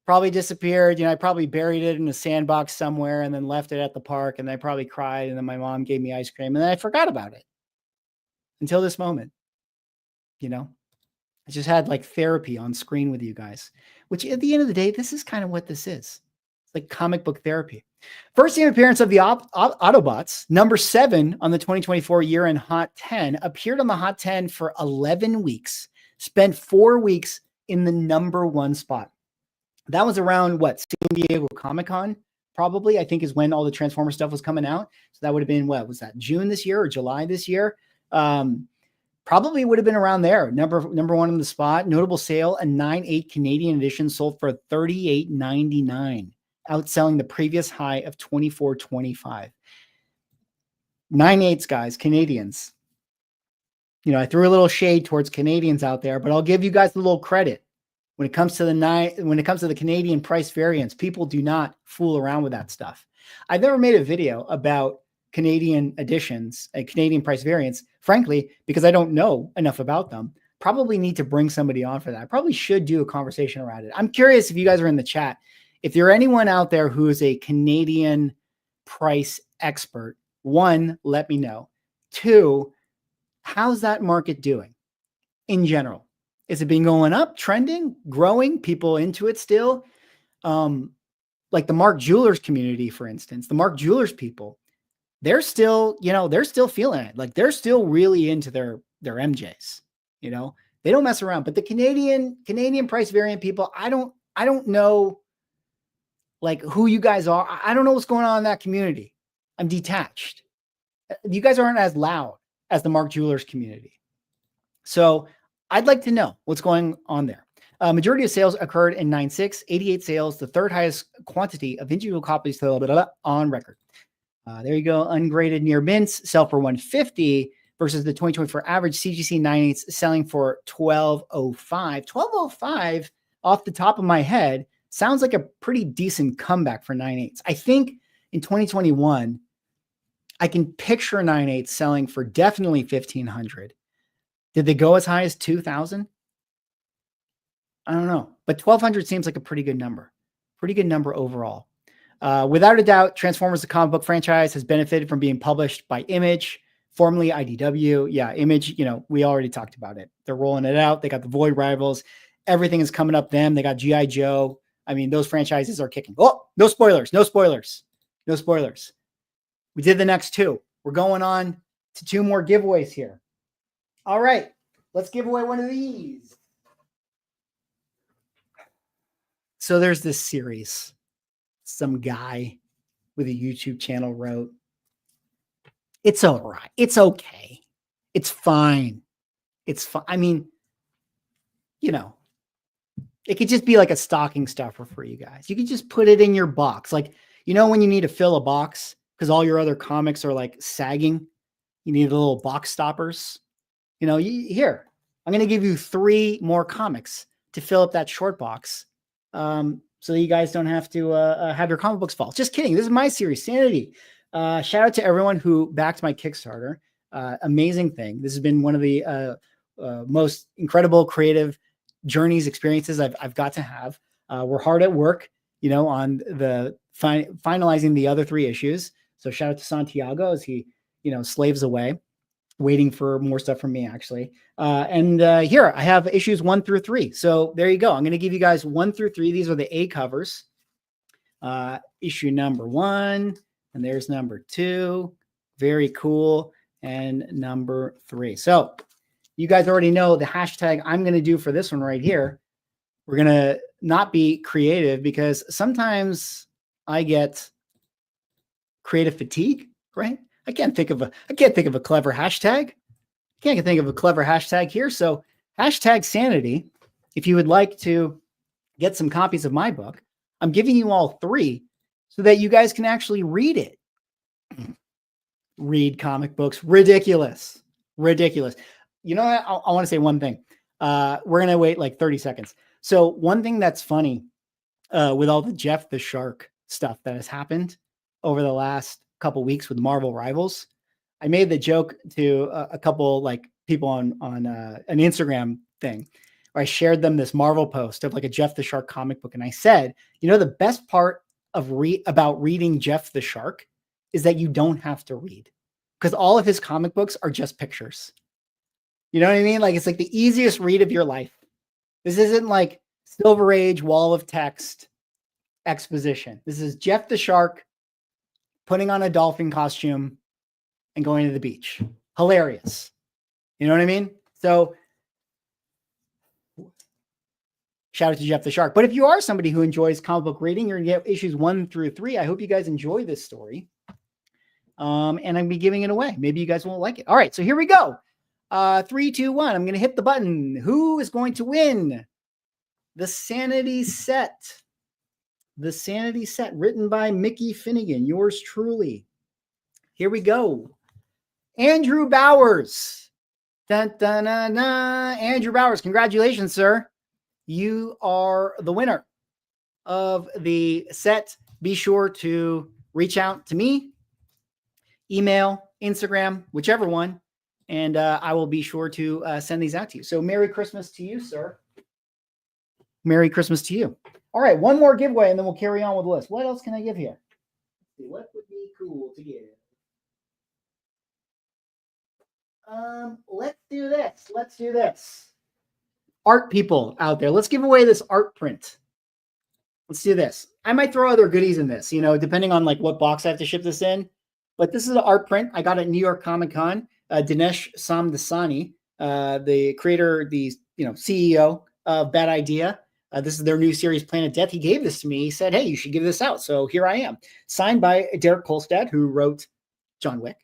Probably disappeared. You know, I probably buried it in a sandbox somewhere and then left it at the park. And I probably cried. And then my mom gave me ice cream. And then I forgot about it until this moment. You know, I just had like therapy on screen with you guys, which at the end of the day, this is kind of what this is. It's like comic book therapy. First team appearance of the Autobots, number 7 on the 2024 year-end Hot 10, appeared on the Hot 10 for 11 weeks, spent 4 weeks in the number 1 spot. That was around what, San Diego Comic-Con, probably, I think is when all the Transformer stuff was coming out. So that would have been, what was that, June this year or July this year? Probably would have been around there. Number 1 on the spot. Notable sale, a 9/8 Canadian edition sold for $38.99. Outselling the previous high of $24.25. 9/8, guys, Canadians. You know, I threw a little shade towards Canadians out there, but I'll give you guys a little credit. When it comes to the Canadian price variance, people do not fool around with that stuff. I've never made a video about Canadian editions, a Canadian price variance, frankly, because I don't know enough about them. Probably need to bring somebody on for that. I probably should do a conversation around it. I'm curious if you guys are in the chat. If you're anyone out there who is a Canadian price expert, 1, let me know. 2, how's that market doing in general? Is it been going up, trending, growing, people into it still? Like the Mark Jewelers community, for instance, the Mark Jewelers people, they're still, you know, they're still feeling it. Like they're still really into their MJs, you know, they don't mess around. But the Canadian price variant people, I don't know like who you guys are. I don't know what's going on in that community. I'm detached. You guys aren't as loud as the Mark Jewelers community. So I'd like to know what's going on there. Majority of sales occurred in 9/6, 88 sales, the third highest quantity of individual copies on record. There you go. Ungraded near mints sell for $150 versus the 2024 average CGC 9/8 selling for $12.05. $12.05 off the top of my head sounds like a pretty decent comeback for 9/8. I think in 2021, I can picture 9/8 selling for definitely $1,500. Did they go as high as 2,000? I don't know, but 1,200 seems like a pretty good number. Pretty good number overall. Without a doubt, Transformers, the comic book franchise, has benefited from being published by Image, formerly IDW. Yeah, Image, you know, we already talked about it. They're rolling it out. They got the Void Rivals. Everything is coming up them. They got G.I. Joe. I mean, those franchises are kicking. Oh, no spoilers. No spoilers. No spoilers. We did the next 2. We're going on to 2 more giveaways here. All right. Let's give away one of these. So there's this series. Some guy with a YouTube channel wrote, it's all right. It's okay. It's fine. It's fine. I mean, you know, it could just be like a stocking stuffer for you guys. You could just put it in your box. Like, you know, when you need to fill a box because all your other comics are like sagging, you need the little box stoppers. You know, here, I'm going to give you 3 more comics to fill up that short box. So you guys don't have to have your comic books fall. Just kidding. This is my series, Sanity. Shout out to everyone who backed my Kickstarter. Amazing thing. This has been one of the most incredible creative journeys, experiences I've got to have. We're hard at work, you know, on the finalizing the other 3 issues. So shout out to Santiago as he, you know, slaves away. waiting for more stuff from me, actually. And here I have issues 1 through 3. So there you go. I'm going to give you guys 1 through 3. These are the A covers. Issue number 1, and there's number 2. Very cool. And number 3. So you guys already know the hashtag I'm going to do for this one right here. We're going to not be creative because sometimes I get creative fatigue, right? I can't think of a clever hashtag. Can't think of a clever hashtag here. So hashtag sanity. If you would like to get some copies of my book, I'm giving you all 3 so that you guys can actually read it. Read comic books. Ridiculous. You know what? I want to say one thing. We're going to wait like 30 seconds. So one thing that's funny with all the Jeff the Shark stuff that has happened over the last couple weeks with Marvel Rivals, I made the joke to a couple like people on an Instagram thing where I shared them this Marvel post of like a Jeff the Shark comic book. And I said, you know, the best part of about reading Jeff the Shark is that you don't have to read because all of his comic books are just pictures. You know what I mean? Like it's like the easiest read of your life. This isn't like Silver Age wall of text exposition. This is Jeff the Shark putting on a dolphin costume and going to the beach. Hilarious. You know what I mean? So shout out to Jeff the Shark. But if you are somebody who enjoys comic book reading, you're going to get issues 1 through 3. I hope you guys enjoy this story. And I'll be giving it away. Maybe you guys won't like it. All right, so here we go. 3, 2, 1. I'm going to hit the button. Who is going to win the Sanity set? The Sanity set written by Mickey Finnegan, yours truly. Here we go. Andrew Bowers. Dun, dun, dun, dun. Andrew Bowers, congratulations, sir. You are the winner of the set. Be sure to reach out to me, email, Instagram, whichever one, and I will be sure to send these out to you. So Merry Christmas to you, sir. Merry Christmas to you. All right, one more giveaway, and then we'll carry on with the list. What else can I give here? Let's see, what would be cool to give? Let's do this. Let's do this. Art people out there, let's give away this art print. Let's do this. I might throw other goodies in this, you know, depending on like what box I have to ship this in. But this is an art print I got at New York Comic Con. Dinesh Samdasani, the creator, the CEO of Bad Idea. This is their new series, Planet Death. He gave this to me. He said, "Hey, you should give this out." So here I am, signed by Derek Kolstad, who wrote John Wick,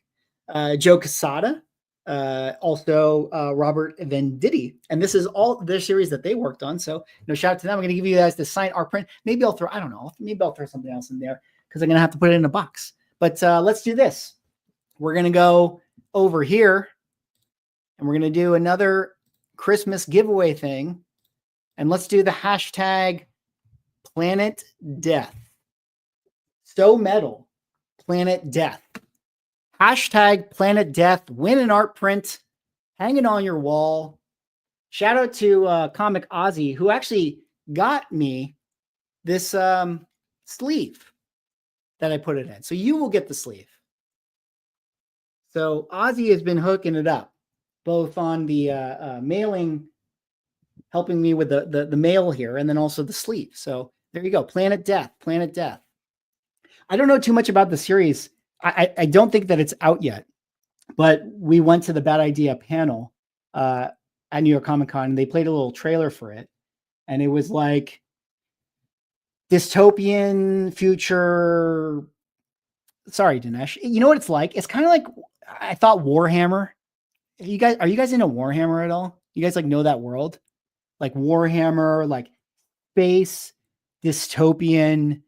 Joe Quesada, also Robert Venditti, and this is all their series that they worked on. So shout out to them. I'm going to give you guys the signed art print. Maybe I'll throw, I don't know, maybe I'll throw something else in there because I'm going to have to put it in a box. But let's do this. We're going to go over here and we're going to do another Christmas giveaway thing. And let's do the hashtag Planet Death. So metal, Planet Death. Hashtag Planet Death. Win an art print. Hang it on your wall. Shout out to Comic Ozzy, who actually got me this sleeve that I put it in. So you will get the sleeve. So Ozzy has been hooking it up, both on the mailing, helping me with the mail here, and then also the sleeve. So there you go. Planet Death. Planet Death. I don't know too much about the series. I don't think that it's out yet, but we went to the Bad Idea panel at New York Comic Con, and they played a little trailer for it. And it was like dystopian future. Sorry, Dinesh. You know what it's like? It's kind of like, I thought Warhammer. Are you guys into Warhammer at all? You guys like know that world? Like Warhammer, like space, dystopian,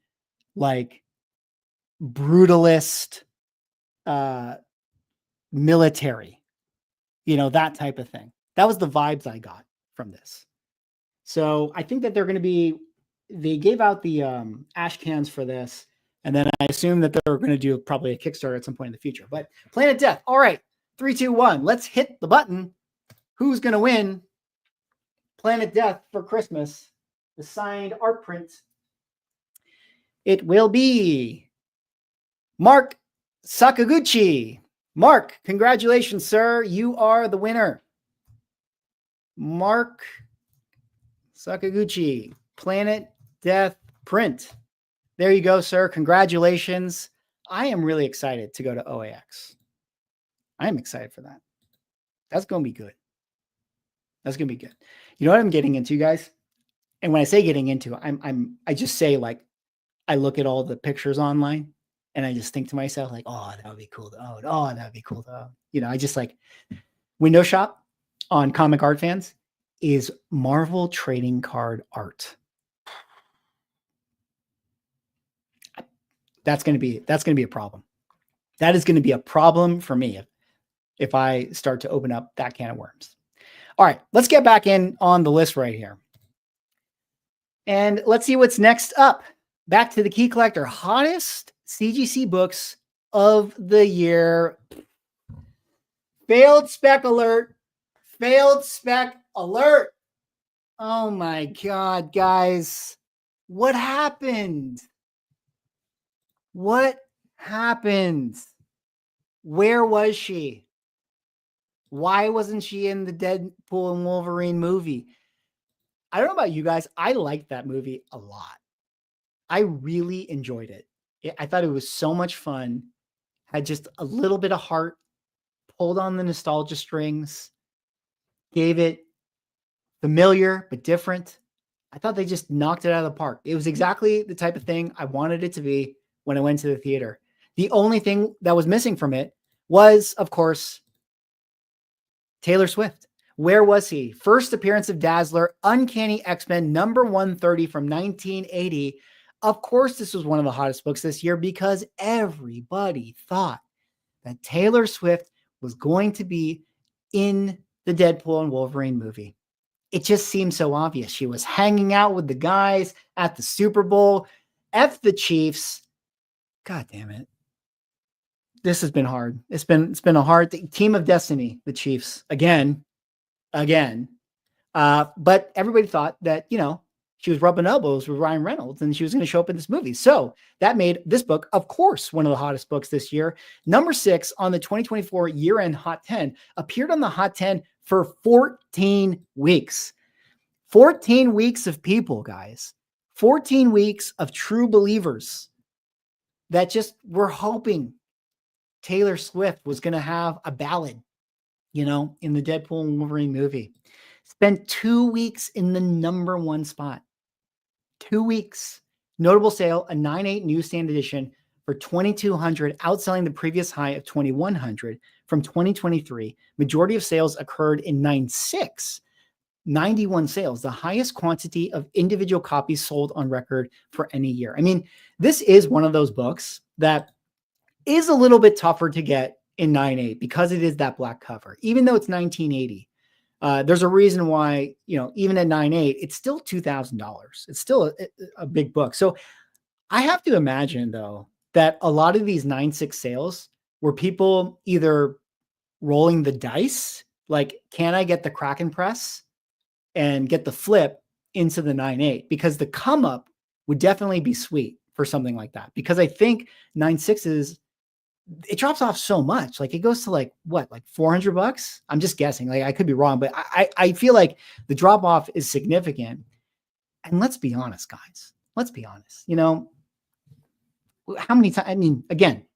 like brutalist, military, that type of thing. That was the vibes I got from this. So I think that they gave out the ash cans for this, and then I assume that they're going to do probably a Kickstarter at some point in the future. But Planet Death. All right, 3, 2, 1. Let's hit the button. Who's going to win Planet Death for Christmas? The signed art print. It will be Mark Sakaguchi. Mark, congratulations, sir. You are the winner. Mark Sakaguchi, Planet Death Print. There you go, sir. Congratulations. I am really excited to go to OAX. I am excited for that. That's going to be good. That's going to be good. You know what I'm getting into, guys? And when I say getting into, I just say, like, I look at all the pictures online and I just think to myself, like, oh, that would be cool. Oh, that would be cool. You know, I just like window shop on Comic Art Fans is Marvel trading card art. That's going to be a problem. That is going to be a problem for me if I start to open up that can of worms. All right, let's get back in on the list right here. And let's see what's next up. Back to the Key Collector, hottest CGC books of the year. Failed spec alert. Failed spec alert. Oh my God, guys. What happened? What happened? Where was she? Why wasn't she in the Deadpool and Wolverine movie? I don't know about you guys. I liked that movie a lot. I really enjoyed it. I thought it was so much fun. Had just a little bit of heart, pulled on the nostalgia strings, gave it familiar but different. I thought they just knocked it out of the park. It was exactly the type of thing I wanted it to be when I went to the theater. The only thing that was missing from it was, of course, Taylor Swift. Where was he? First appearance of Dazzler, Uncanny X-Men, number 130 from 1980. Of course, this was one of the hottest books this year because everybody thought that Taylor Swift was going to be in the Deadpool and Wolverine movie. It just seemed so obvious. She was hanging out with the guys at the Super Bowl. F the Chiefs. God damn it. This has been hard. It's been a hard team of destiny, the Chiefs. Again. But everybody thought that, you know, she was rubbing elbows with Ryan Reynolds and she was going to show up in this movie. So that made this book, of course, one of the hottest books this year. Number 6 on the 2024 year-end Hot 10, appeared on the Hot 10 for 14 weeks. 14 weeks of people, guys. 14 weeks of true believers that just were hoping Taylor Swift was going to have a ballad, you know, in the Deadpool and Wolverine movie. Spent 2 weeks in the number 1 spot. 2 weeks. Notable sale, a 9.8 newsstand edition for $2,200, outselling the previous high of $2,100 from 2023. Majority of sales occurred in 9.6. 91 sales, the highest quantity of individual copies sold on record for any year. I mean, this is one of those books that is a little bit tougher to get in 9.8 because it is that black cover, even though it's 1980. There's a reason why, you know, even at 9.8, it's still $2,000. It's still a big book. So I have to imagine, though, that a lot of these 9.6 sales were people either rolling the dice, like, can I get the Kraken press and get the flip into the 9.8? Because the come up would definitely be sweet for something like that. Because I think 9.6 it drops off so much. Like, it goes to like what, like $400? I'm just guessing. Like, I could be wrong, but I feel like the drop off is significant. And let's be honest, guys. Let's be honest. You know, how many times? I mean, again,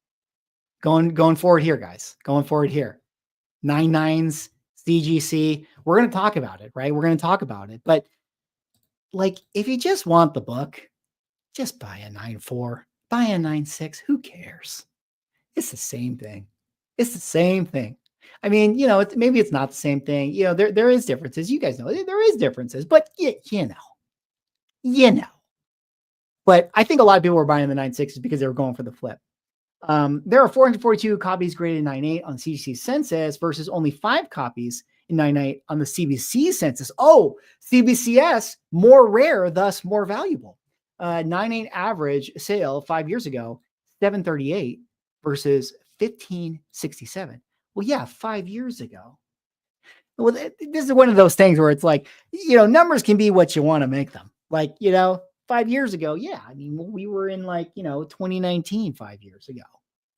going forward here, guys. Going forward here. 9.9s, CGC. We're going to talk about it, right? We're going to talk about it. But like, if you just want the book, just buy a 9.4, buy a 9.6. Who cares? It's the same thing. It's the same thing. I mean, you know, maybe it's not the same thing. You know, there is differences. You guys know there is differences, but you know. But I think a lot of people were buying the 9.6s because they were going for the flip. There are 442 copies graded 9.8 on CGC census versus only 5 copies in 9.8 on the CBC census. Oh, CBCS, more rare, thus more valuable. 9.8 average sale 5 years ago, 738 versus 1567. Well, yeah, 5 years ago. Well, this is one of those things where it's like, you know, numbers can be what you want to make them. Like, you know, 5 years ago, yeah. I mean, we were in like, you know, 2019 5 years ago.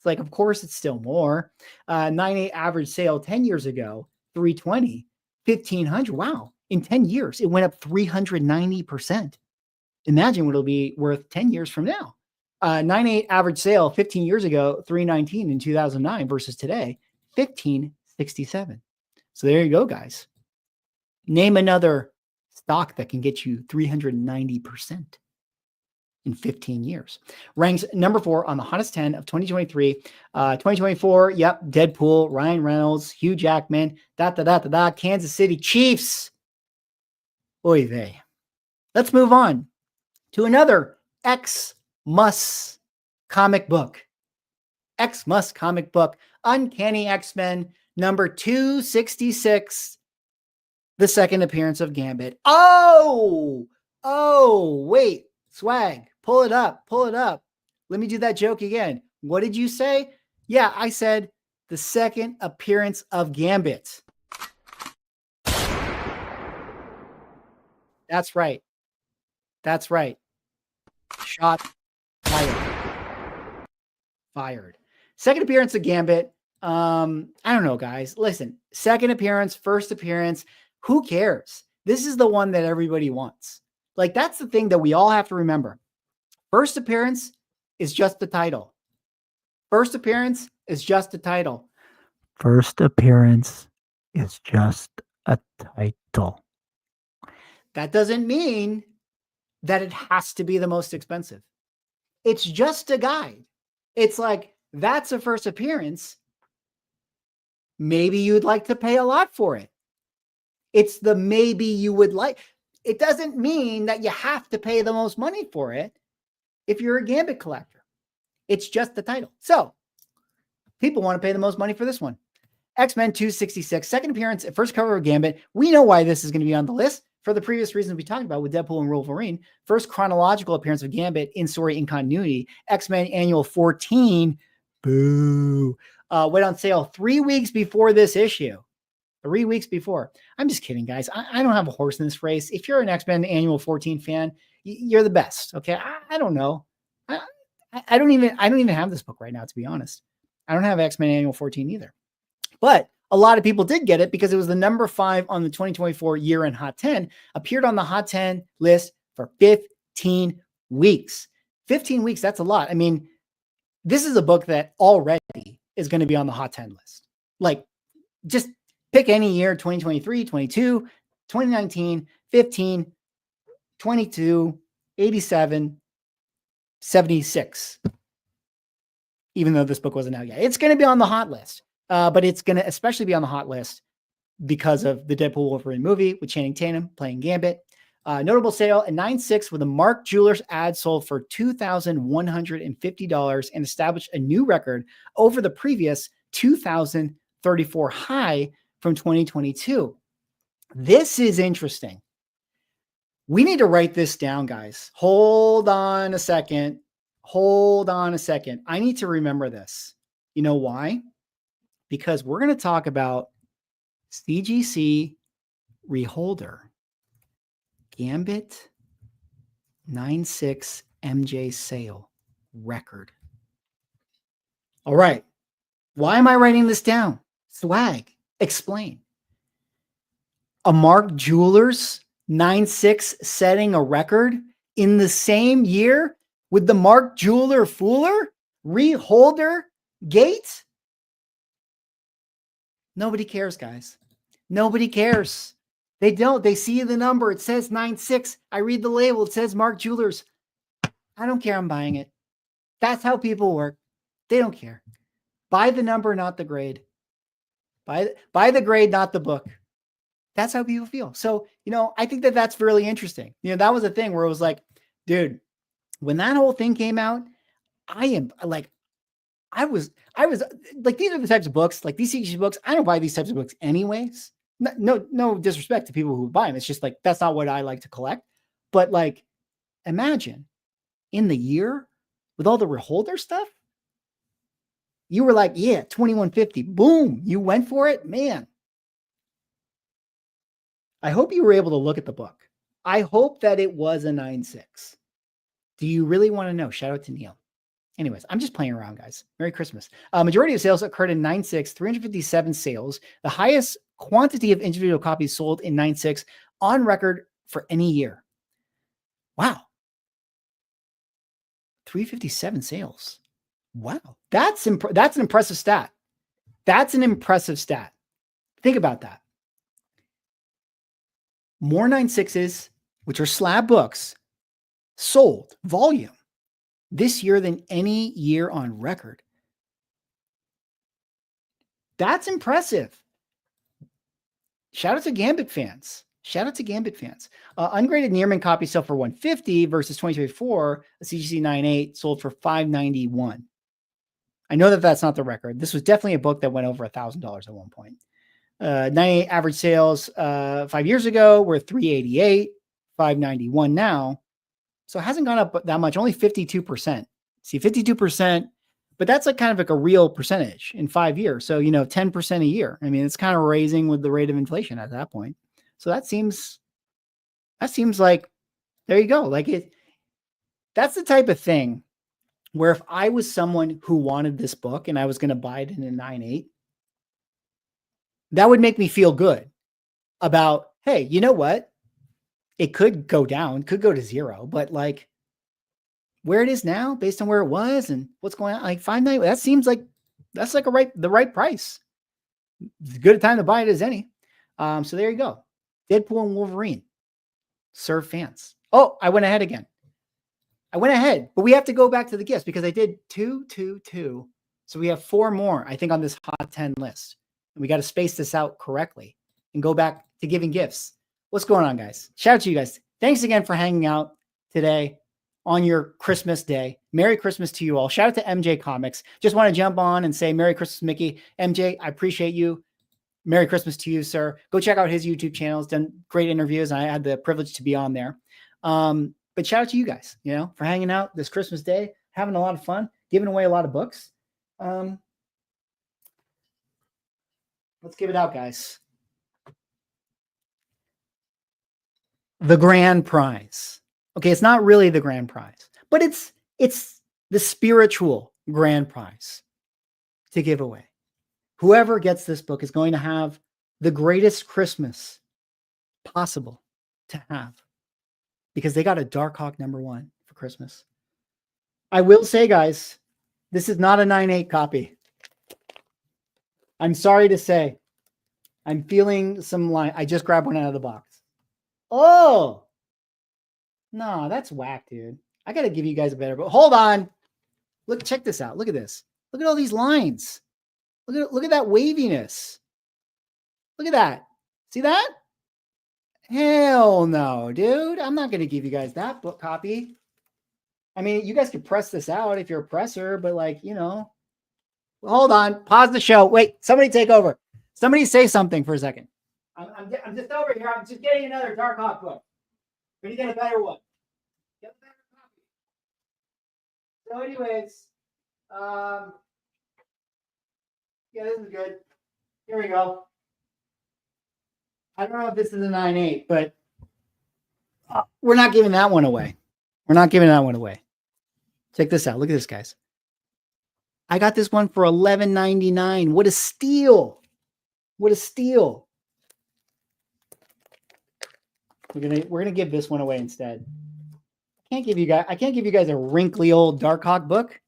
It's like, of course, it's still more. 9.8 average sale 10 years ago, 320, 1,500. Wow. In 10 years, it went up 390%. Imagine what it'll be worth 10 years from now. 9.8 average sale 15 years ago, 319 in 2009 versus today, 1567. So there you go, guys. Name another stock that can get you 390% in 15 years. Ranks number 4 on the hottest 10 of 2023. 2024, yep, Deadpool, Ryan Reynolds, Hugh Jackman, Kansas City Chiefs. Oy vey. Let's move on to another Xmas comic book. Xmas comic book, Uncanny X-Men, number 266, the second appearance of Gambit. Oh, wait, Swag, pull it up. Let me do that joke again. What did you say? Yeah, I said the second appearance of Gambit. That's right. Shot fired. Second appearance of Gambit. I don't know, guys. Listen, second appearance, first appearance, who cares? This is the one that everybody wants. Like, that's the thing that we all have to remember. First appearance is just the title. First appearance is just a title. First appearance is just a title. That doesn't mean that it has to be the most expensive. It's just a guide. It's like, that's a first appearance. Maybe you'd like to pay a lot for it. It's the maybe you would like. It doesn't mean that you have to pay the most money for it if you're a Gambit collector. It's just the title. So people want to pay the most money for this one. X-Men 266, second appearance, first cover of Gambit. We know why this is going to be on the list for the previous reasons we talked about with Deadpool and Wolverine. First chronological appearance of Gambit in story in continuity. X-Men Annual 14. Boo. Went on sale 3 weeks before this issue. 3 weeks before. I'm just kidding, guys. I don't have a horse in this race. If you're an X-Men Annual 14 fan, you're the best. Okay. I don't know. I don't even have this book right now, to be honest. I don't have X-Men Annual 14 either. But a lot of people did get it because it was the number 5 on the 2024 year-end Hot 10, appeared on the Hot 10 list for 15 weeks. 15 weeks, that's a lot. I mean, this is a book that already is going to be on the Hot 10 list. Like, just pick any year, 2023, 22, 2019, 15, 22, 87, 76. Even though this book wasn't out yet. It's going to be on the hot list. But it's going to especially be on the hot list because of the Deadpool Wolverine movie with Channing Tatum playing Gambit. Notable sale at 9.6 with a Mark Jewelers ad sold for $2,150 and established a new record over the previous 2,034 high from 2022. This is interesting. We need to write this down, guys. Hold on a second. I need to remember this. You know why? Because we're going to talk about CGC Reholder Gambit 9.6 MJ sale record. All right. Why am I writing this down? Swag, explain. A Mark Jewelers 9.6 setting a record in the same year with the Mark Jeweler Fooler Reholder Gate? Nobody cares, guys. Nobody cares. They don't. They see the number. It says 9.6. I read the label. It says Mark Jewelers. I don't care. I'm buying it. That's how people work. They don't care. Buy the number, not the grade. Buy the grade, not the book. That's how people feel. So, I think that that's really interesting. That was a thing where it was like, dude, when that whole thing came out, I was like, these are the types of books, like these CGC books. I don't buy these types of books anyways. No disrespect to people who buy them. It's just like, that's not what I like to collect. But like, imagine in the year with all the Reholder stuff, you were like, yeah, 2150, boom, you went for it, man. I hope you were able to look at the book. I hope that it was a 9.6. Do you really want to know? Shout out to Neil. Anyways, I'm just playing around, guys. Merry Christmas. Majority of sales occurred in 9.6, 357 sales, the highest quantity of individual copies sold in 9.6 on record for any year. Wow. 357 sales. Wow. That's an impressive stat. That's an impressive stat. Think about that. More 9.6s, which are slab books, sold volume this year than any year on record. That's impressive. Shout out to Gambit fans. Shout out to Gambit fans. Ungraded Nearman copies sell for $150 versus 2024. A CGC 9.8 sold for $591. I know that that's not the record. This was definitely a book that went over $1,000 at one point. 9.8 average sales 5 years ago were $388, $591 now. So it hasn't gone up that much, only 52%. See, 52%, but that's like kind of like a real percentage in 5 years. So, 10% a year. I mean, it's kind of raising with the rate of inflation at that point. So that seems like, there you go. Like that's the type of thing where if I was someone who wanted this book and I was going to buy it in a 9.8, that would make me feel good about, hey, you know what? It could go down, could go to zero, but like where it is now, based on where it was and what's going on, like $5.90, that seems like that's like the right price. As good a time to buy it as any. So there you go. Deadpool and Wolverine. Serve fans. Oh, I went ahead again. But we have to go back to the gifts because I did 2, 2, 2. So we have 4 more, I think, on this hot 10 list. And we got to space this out correctly and go back to giving gifts. What's going on, guys? Shout out to you guys. Thanks again for hanging out today on your Christmas day. Merry Christmas to you all. Shout out to MJ Comics. Just want to jump on and say Merry Christmas, Mickey. MJ, I appreciate you. Merry Christmas to you, sir. Go check out his YouTube channel. He's done great interviews. And I had the privilege to be on there. But shout out to you guys, for hanging out this Christmas day, having a lot of fun, giving away a lot of books. Let's give it out, guys. The grand prize. Okay, it's not really the grand prize, but it's the spiritual grand prize to give away. Whoever gets this book is going to have the greatest Christmas possible to have because they got a Darkhawk #1 for Christmas. I will say, guys, this is not a 9.8 copy. I'm sorry to say. I'm feeling some line. I just grabbed one out of the box. Oh, no, that's whack, dude. I got to give you guys a better book. Hold on. Look, check this out. Look at this. Look at all these lines. Look at that waviness. Look at that. See that? Hell no, dude. I'm not going to give you guys that book copy. I mean, you guys could press this out if you're a presser, but like, hold on. Pause the show. Wait, somebody take over. Somebody say something for a second. I'm just over here. I'm just getting another Darkhawk book. But you get a better one. Get a better copy. So anyways, yeah, this is good. Here we go. I don't know if this is a 9.8, but we're not giving that one away. We're not giving that one away. Check this out. Look at this, guys. I got this one for $11.99. What a steal. What a steal. We're gonna give this one away instead. I can't give you guys a wrinkly old Darkhawk book.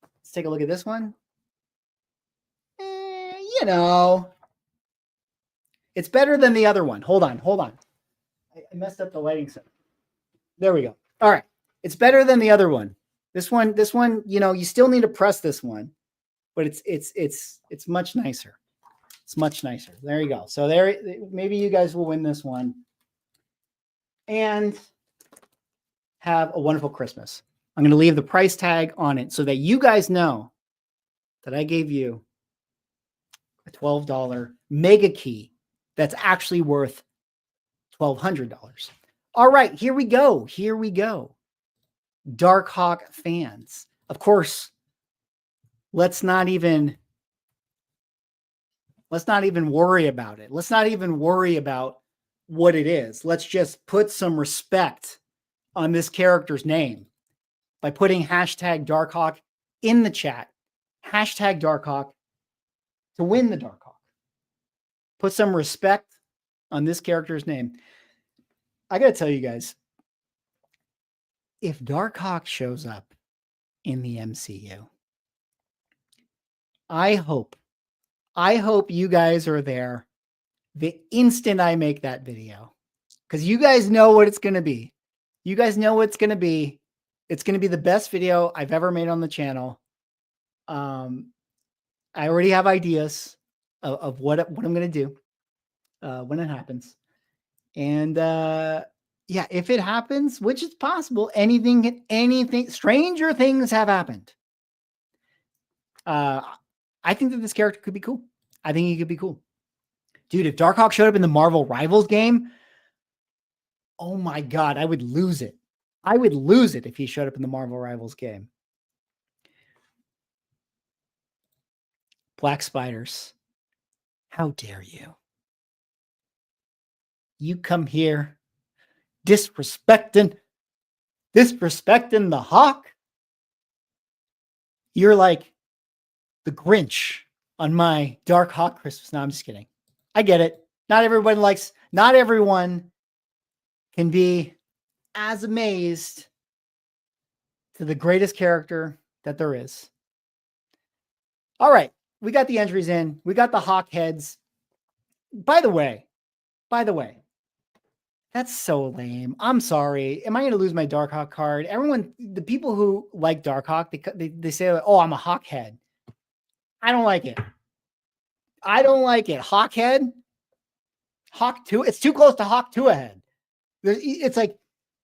Let's take a look at this one. It's better than the other one. Hold on. I messed up the lighting set. There we go. All right. It's better than the other one. This one, you still need to press this one, but it's much nicer. It's much nicer. There you go. So maybe you guys will win this one and have a wonderful Christmas. I'm going to leave the price tag on it so that you guys know that I gave you a $12 mega key that's actually worth $1,200. All right, here we go. Darkhawk fans. Of course, let's not even worry about it. Let's not even worry about what it is. Let's just put some respect on this character's name. by putting hashtag Darkhawk in the chat. Hashtag Darkhawk to win the Darkhawk. Put some respect on this character's name. I got to tell you guys, if Darkhawk shows up in the MCU, I hope you guys are there the instant I make that video, because you guys know what it's going to be. You guys know what it's going to be. It's going to be the best video I've ever made on the channel. I already have ideas of what I'm going to do when it happens. And yeah, if it happens, which is possible, anything, stranger things have happened. I think that this character could be cool. I think he could be cool. Dude, if Darkhawk showed up in the Marvel Rivals game, oh my God, I would lose it. I would lose it if he showed up in the Marvel Rivals game. Black Spiders, how dare you? You come here disrespecting the Hawk? You're like the Grinch on my Darkhawk Christmas. No, I'm just kidding. I get it. Not everyone can be as amazed to the greatest character that there is. All right. We got the entries in. We got the Hawk heads. By the way, that's so lame. I'm sorry. Am I going to lose my Darkhawk card? Everyone, the people who like Darkhawk, they say, oh, I'm a Hawk head. I don't like it. Hawk head? Hawk 2? It's too close to Hawk 2 ahead. It's like,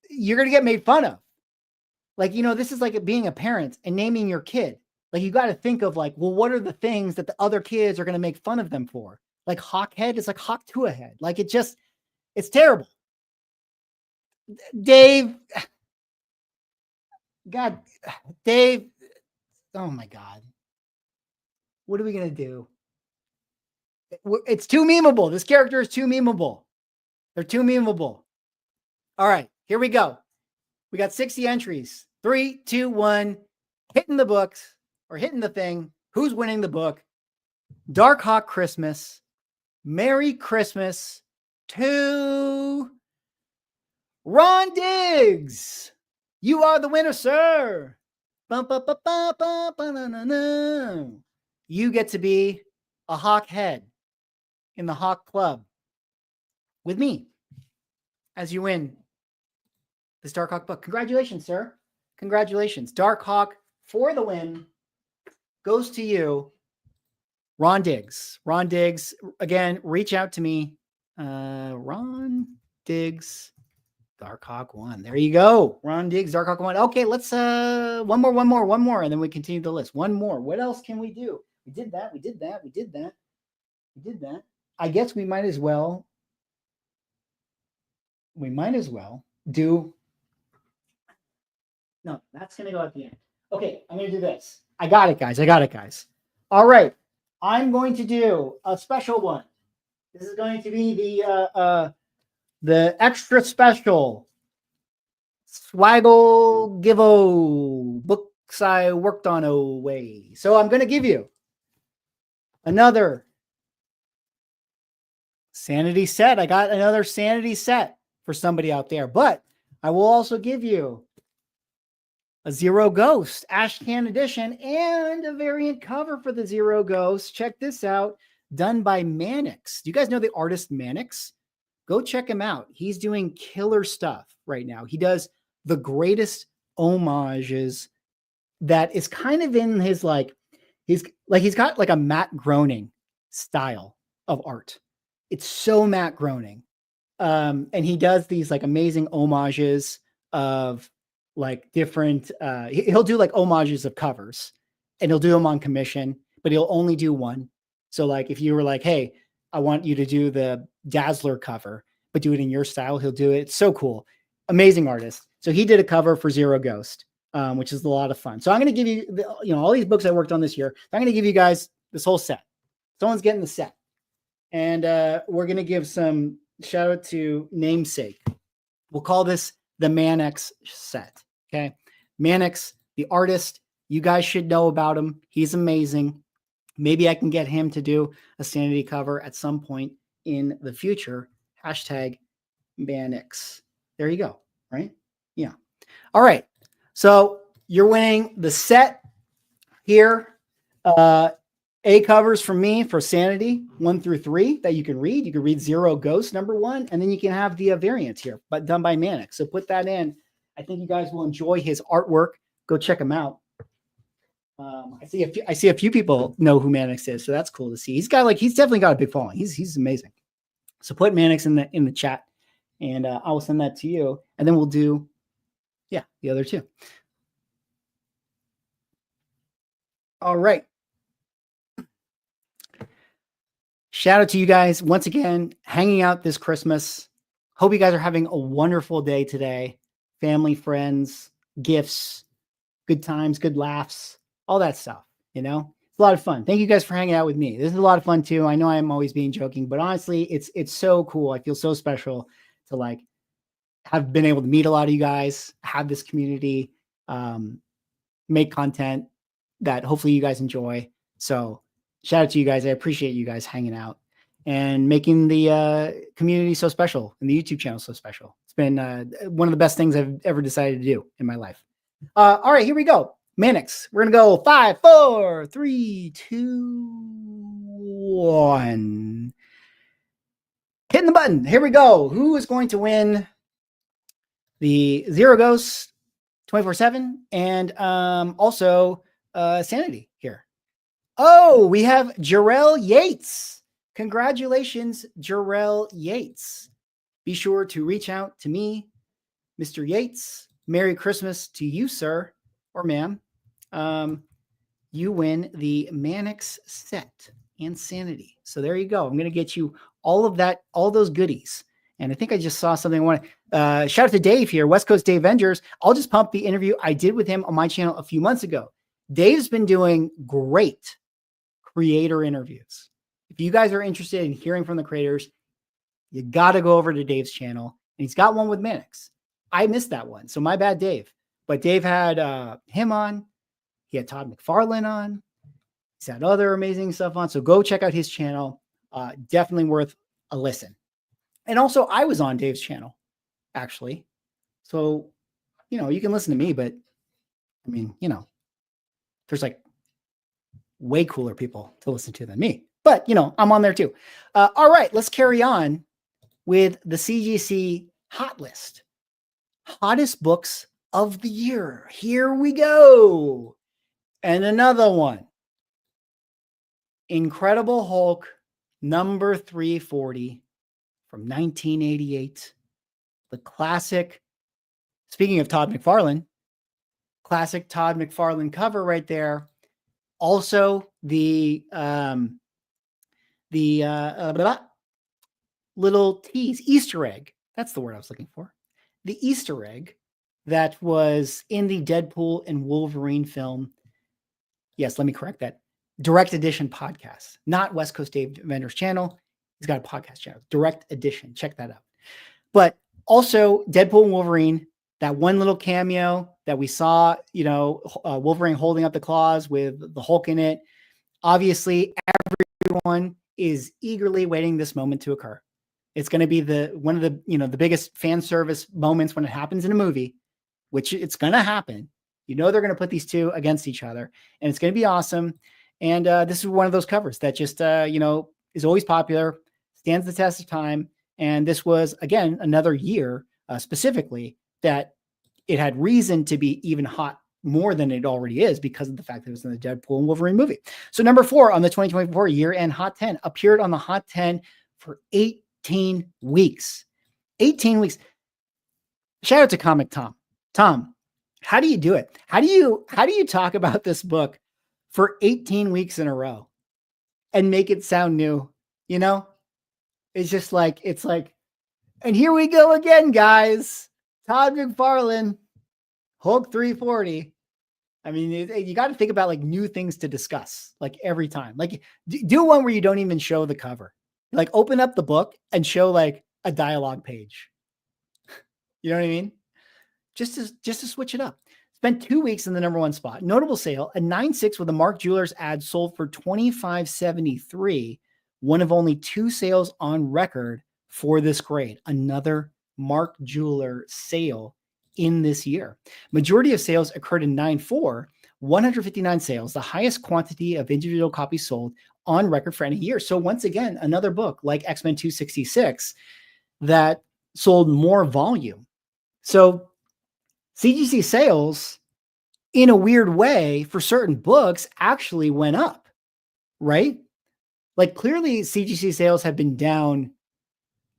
you're going to get made fun of. Like, this is like being a parent and naming your kid. Like, you got to think of like, well, what are the things that the other kids are going to make fun of them for? Like Hawk head is like Hawk 2 ahead. Like, it's terrible. Dave, oh my God. What are we going to do? It's too memeable. This character is too memeable. They're too memeable. All right, here we go. We got 60 entries. 3, 2, 1. Hitting the books or hitting the thing. Who's winning the book? Darkhawk Christmas. Merry Christmas to Ron Diggs. You are the winner, sir. You get to be a Hawk head in the Hawk Club with me as you win this Darkhawk book. Congratulations, sir. Congratulations. Darkhawk for the win goes to you, Ron Diggs. Ron Diggs, again, reach out to me. Ron Diggs, Darkhawk 1. There you go. Ron Diggs, Darkhawk 1. Okay, let's one more, and then we continue the list. One more. What else can we do? We did that. I guess we might as well do. No, that's going to go at the end. Okay, I'm going to do this. I got it, guys. All right. I'm going to do a special one. This is going to be the extra special Swaggle Give-O books I worked on away. So I'm going to give you another sanity set. I got another sanity set for somebody out there, but I will also give you a Zero Ghost Ashcan edition and a variant cover for the Zero Ghost. Check this out, done by Mannix. Do you guys know the artist Mannix? Go check him out. He's doing killer stuff right now. He does the greatest homages that is kind of in his he's got like a Matt Groening style of art. It's so Matt Groening. And he does these like amazing homages of like different, he'll do like homages of covers and he'll do them on commission, but he'll only do one. So like, if you were like, hey, I want you to do the Dazzler cover, but do it in your style, he'll do it. It's so cool. Amazing artist. So he did a cover for Zero Ghost, which is a lot of fun. So I'm going to give you, all these books I worked on this year. I'm going to give you guys this whole set. Someone's getting the set. And we're going to give some shout out to Namesake. We'll call this the Mannix set. Okay. Mannix, the artist, you guys should know about him. He's amazing. Maybe I can get him to do a Sanity cover at some point in the future. Hashtag Mannix. There you go. Right? Yeah. All right. So you're winning the set here. A covers from me for Sanity 1 through 3 that you can read. You can read Zero Ghost #1, and then you can have the variant here, but done by Mannix. So put that in. I think you guys will enjoy his artwork. Go check him out. I see a few people know who Mannix is, so that's cool to see. He's definitely got a big following. He's amazing. So put Mannix in the chat, and I will send that to you, and then we'll do the other two. All right. Shout out to you guys once again, hanging out this Christmas. Hope you guys are having a wonderful day today. Family, friends, gifts, good times, good laughs, all that stuff. It's a lot of fun. Thank you guys for hanging out with me. This is a lot of fun too. I know I'm always being joking, but honestly, it's so cool. I feel so special to have been able to meet a lot of you guys, have this community, make content that hopefully you guys enjoy. So shout out to you guys. I appreciate you guys hanging out and making the community so special and the YouTube channel so special. It's been one of the best things I've ever decided to do in my life. All right, here we go. Mannix. We're going to go 5, 4, 3, 2, 1. Hitting the button. Here we go. Who is going to win the Zero Ghost 24/7 and also Sanity here? Oh, we have Jarrell Yates. Congratulations, Jarrell Yates. Be sure to reach out to me, Mr. Yates. Merry Christmas to you, sir or ma'am. You win the Mannix set and Sanity. So there you go. I'm going to get you all of that, all those goodies. And I think I just saw something I want to shout out to Dave here, West Coast Dave Vengers. I'll just pump the interview I did with him on my channel a few months ago. Dave's been doing great creator interviews. If you guys are interested in hearing from the creators, you got to go over to Dave's channel. And he's got one with Mannix. I missed that one. So my bad, Dave. But Dave had him on. He had Todd McFarlane on. He's had other amazing stuff on. So go check out his channel. Definitely worth a listen. And also, I was on Dave's channel, actually. So, you can listen to me, but I mean, there's way cooler people to listen to than me. But, I'm on there too. All right, let's carry on with the CGC hot list. Hottest books of the year. Here we go. And another one. Incredible Hulk, number 340 from 1988. The classic, speaking of Todd McFarlane, classic Todd McFarlane cover right there. Also, the little tease, Easter egg. That's the word I was looking for. The Easter egg that was in the Deadpool and Wolverine film. Yes, let me correct that. Direct Edition podcast, not West Coast Dave Vender's channel. He's got a podcast channel, Direct Edition. Check that out. But also Deadpool and Wolverine, that one little cameo that we saw, Wolverine holding up the claws with the Hulk in it. Obviously, everyone is eagerly waiting this moment to occur. It's going to be one of the biggest fan service moments when it happens in a movie, which it's going to happen. They're going to put these two against each other, and it's going to be awesome. And this is one of those covers that just, is always popular, stands the test of time. And this was, again, another year specifically that it had reason to be even hot more than it already is because of the fact that it was in the Deadpool and Wolverine movie. So number 4 on the 2024 year-end Hot 10 appeared on the Hot 10 for 18 weeks. 18 weeks. Shout out to Comic Tom. Tom, how do you do it? How do you talk about this book for 18 weeks in a row and make it sound new? It's just and here we go again, guys. Todd McFarlane, Hulk 340. I mean, you got to think about new things to discuss every time. Do one where you don't even show the cover. Open up the book and show a dialogue page. You know what I mean? Just to switch it up. Spent 2 weeks in the number one spot. Notable sale, a 9.6 with a Mark Jewelers ad sold for $25.73. One of only 2 sales on record for this grade. Another Mark Jeweler sale in this year. Majority of sales occurred in 9.4, 159 sales, the highest quantity of individual copies sold on record for any year. So once again, another book like X-Men 266 that sold more volume. So CGC sales, in a weird way, for certain books actually went up, right? Like clearly CGC sales have been down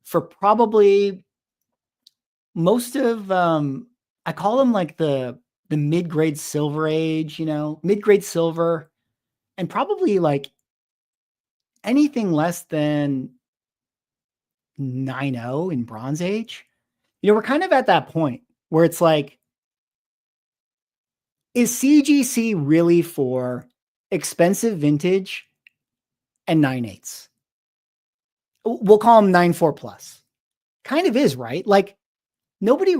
for probably most of, I call them like the mid-grade silver age, mid-grade silver, and probably like anything less than 9.0 in bronze age. We're kind of at that point where it's like, is CGC really for expensive vintage and 9.8s? We'll call them 9.4 plus. Kind of is, right? Like nobody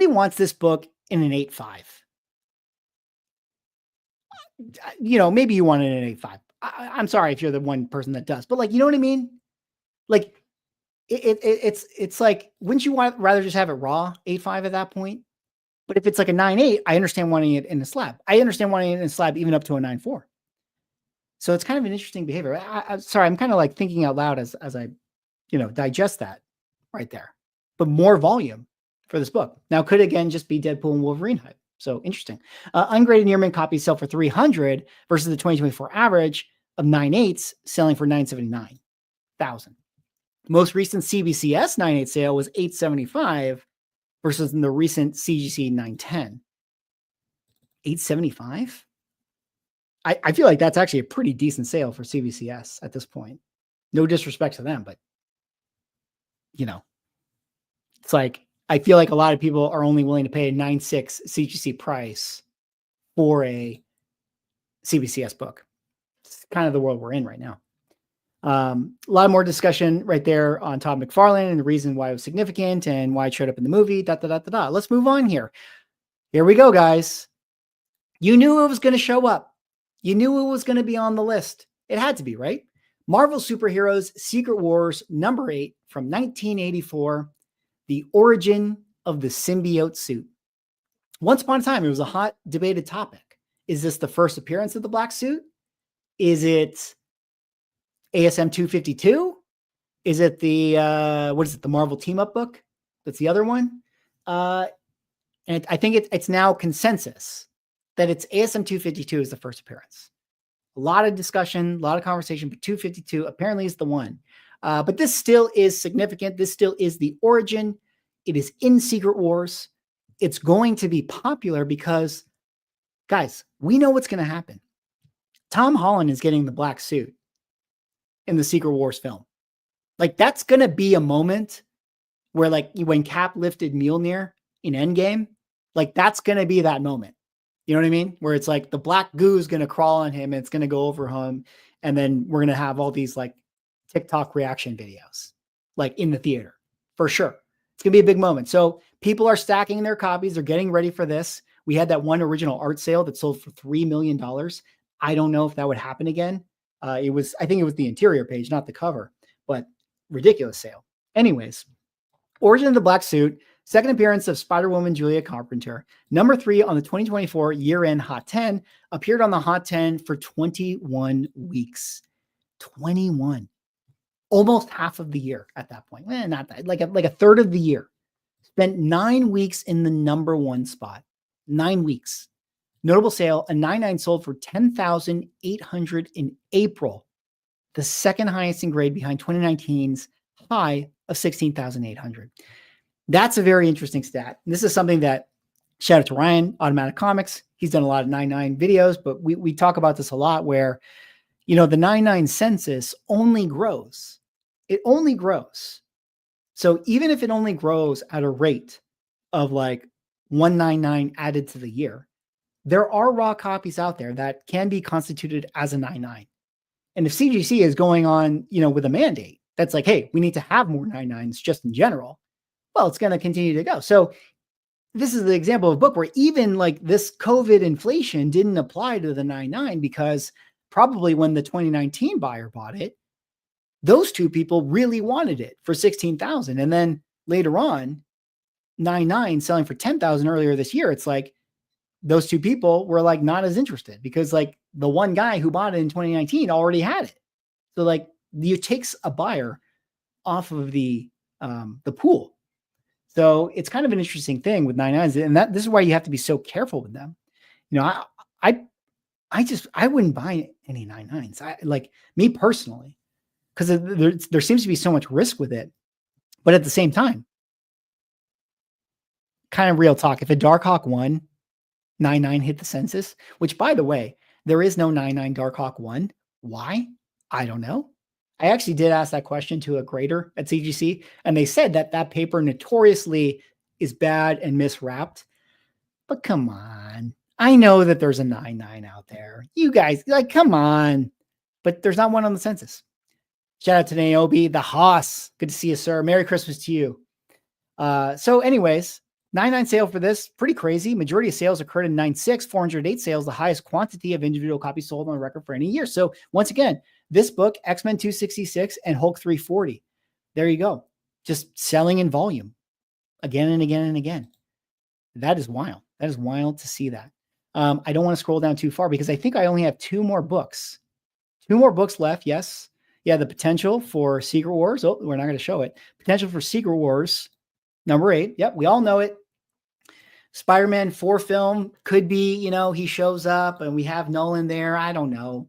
wants this book in an 8.5. Maybe you want it in an 8.5. I'm sorry if you're the one person that does, but like, you know what I mean? Like it's like, wouldn't you rather just have it raw 8.5 at that point? But if it's like a 9.8, I understand wanting it in a slab. I understand wanting it in a slab even up to a 9.4. So it's kind of an interesting behavior. I'm sorry, I'm kind of like thinking out loud as I, digest that right there. But more volume for this book. Now, could again just be Deadpool and Wolverine hype. So interesting. Ungraded near mint copies sell for $300 versus the 2024 average of 9.8s selling for $979,000. Most recent CBCS 9.8 sale was $875 versus in the recent CGC 910. $875? I feel like that's actually a pretty decent sale for CBCS at this point. No disrespect to them, but it's like, I feel like a lot of people are only willing to pay a 9.6 CGC price for a CBCS book. It's kind of the world we're in right now. A lot more discussion right there on Todd McFarlane and the reason why it was significant and why it showed up in the movie. Let's move on here. Here we go, guys. You knew it was going to show up. You knew it was going to be on the list. It had to be, right? Marvel Superheroes Secret Wars number 8 from 1984. The origin of the symbiote suit. Once upon a time, it was a hot debated topic. Is this the first appearance of the black suit? Is it ASM 252? Is it the the Marvel Team Up book? That's the other one. And I think it's now consensus that it's ASM 252 is the first appearance. A lot of discussion, a lot of conversation, but 252 apparently is the one. But this still is significant. This still is the origin. It is in Secret Wars. It's going to be popular because, guys, we know what's going to happen. Tom Holland is getting the black suit in the Secret Wars film. Like, that's going to be a moment where, like, when Cap lifted Mjolnir in Endgame, like, that's going to be that moment. You know what I mean? Where it's like the black goo is going to crawl on him and it's going to go over him. And then we're going to have all these like TikTok reaction videos, like in the theater for sure. It's going to be a big moment. So people are stacking their copies. They're getting ready for this. We had that one original art sale that sold for $3 million. I don't know if that would happen again. I think it was the interior page, not the cover, but ridiculous sale. Anyways, origin of the black suit. Second appearance of Spider-Woman Julia Carpenter. Number 3 on the 2024 year-end Hot 10. Appeared on the Hot 10 for 21 weeks. 21. Almost half of the year at that point. Not that. Like a third of the year. Spent 9 weeks in the number 1 spot. 9 weeks. Notable sale, a 9.9 sold for $10,800 in April. The second highest in grade behind 2019's high of $16,800. That's a very interesting stat. This is something that, shout out to Ryan, Automatic Comics. He's done a lot of 9.9 videos, but we talk about this a lot where, the 9.9 census only grows. It only grows. So even if it only grows at a rate of like 199 added to the year, there are raw copies out there that can be constituted as a 9.9. And if CGC is going on, with a mandate that's like, hey, we need to have more 9.9s just in general, well, it's going to continue to go. So this is the example of a book where even like this COVID inflation didn't apply to the 99 because probably when the 2019 buyer bought it, those two people really wanted it for 16,000. And then later on, 99 selling for 10,000 earlier this year. It's like those two people were like not as interested because like the one guy who bought it in 2019 already had it. So like it takes a buyer off of the pool. So it's kind of an interesting thing with 99s, and this is why you have to be so careful with them. You know, I wouldn't buy any 99s. I like me personally, because there seems to be so much risk with it. But at the same time, kind of real talk. If a Darkhawk 1 99 hit the census, which by the way, there is no 99 Darkhawk 1. Why? I don't know. I actually did ask that question to a grader at CGC, and they said that that paper notoriously is bad and miswrapped. But come on. I know that there's a 99 out there. You guys, like, come on. But there's not one on the census. Shout out to Naomi, the Haas. Good to see you, sir. Merry Christmas to you. So anyways, 99 sale for this, pretty crazy. Majority of sales occurred in 96, 408 sales, the highest quantity of individual copies sold on the record for any year. So once again, this book, X-Men 266 and Hulk 340. There you go. Just selling in volume again and again and again. That is wild. That is wild to see that. I don't want to scroll down too far because I think I only have two more books. Two more books left. Yes. Yeah. The potential for Secret Wars. Oh, we're not going to show it. Potential for Secret Wars. Number 8. Yep. We all know it. Spider-Man 4 film could be, you know, he shows up and we have Nolan there. I don't know.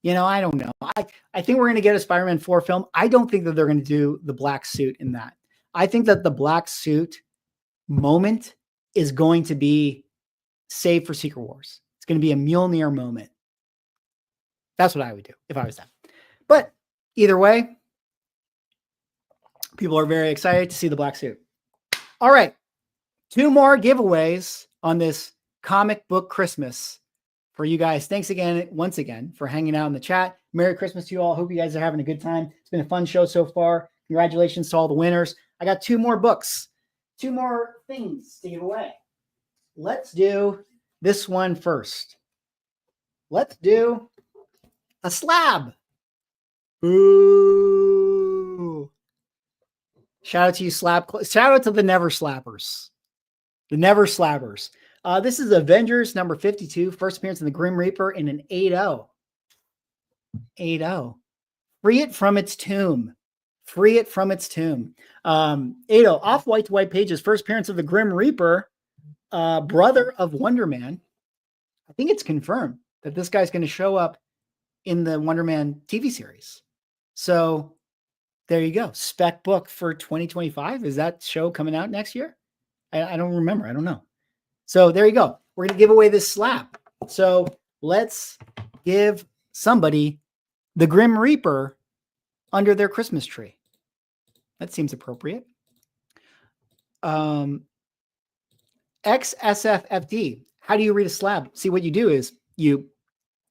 You know, I don't know. I think we're going to get a Spider-Man 4 film. I don't think that they're going to do the black suit in that. I think that the black suit moment is going to be saved for Secret Wars. It's going to be a Mjolnir moment. That's what I would do if I was them. But either way, people are very excited to see the black suit. All right. 2 more giveaways on this comic book Christmas for you guys. Thanks again, once again, for hanging out in the chat. Merry Christmas to you all. Hope you guys are having a good time. It's been a fun show so far. Congratulations to all the winners. I got 2 more books, 2 more things to give away. Let's do this one first. Let's do a slab. Ooh. Shout out to you, Slab. Shout out to the Never Slappers. The Never Slappers. This is Avengers number 52, first appearance in the Grim Reaper in an 8-0. 8-0. Free it from its tomb. Free it from its tomb. 8-0. Off-white to white pages, first appearance of the Grim Reaper, brother of Wonder Man. I think it's confirmed that this guy's going to show up in the Wonder Man TV series. So there you go. Spec book for 2025. Is that show coming out next year? I don't remember. I don't know. So there you go. We're going to give away this slab. So let's give somebody the Grim Reaper under their Christmas tree. That seems appropriate. XSFFD. How do you read a slab? See, what you do is you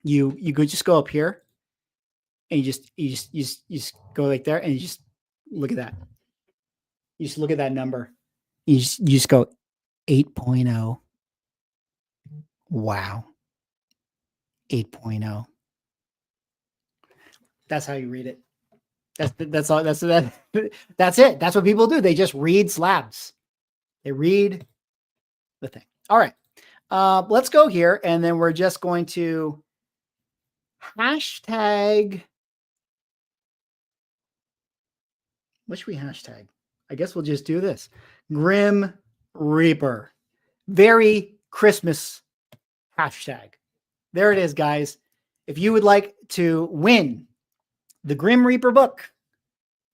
just go up here and you just go like there and you just look at that. You just look at that number. You just go 8.0. Wow. 8.0. That's how you read it. That's all. That's it. That's what people do. They just read slabs. They read the thing. All right. Let's go here. And then we're just going to hashtag. What should we hashtag? I guess we'll just do this. Grim Reaper. Very Christmas hashtag. There it is, guys. If you would like to win the Grim Reaper book,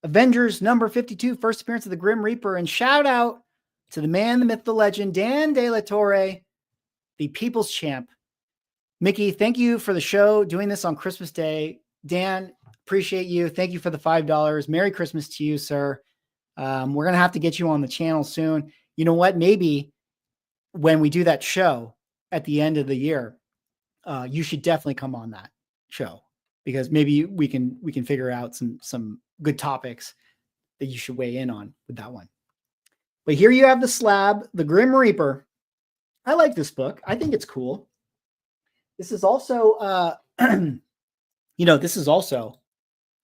Avengers number 52, first appearance of the Grim Reaper, and shout out to the man, the myth, the legend, Dan De La Torre, the people's champ. Mickey, thank you for the show, doing this on Christmas Day. Dan, appreciate you. Thank you for the $5. Merry Christmas to you, sir. We're going to have to get you on the channel soon. You know what? Maybe when we do that show at the end of the year, you should definitely come on that show, because maybe we can figure out some good topics that you should weigh in on with that one. But here you have the slab, the Grim Reaper. I like this book. I think it's cool. This is also, this is also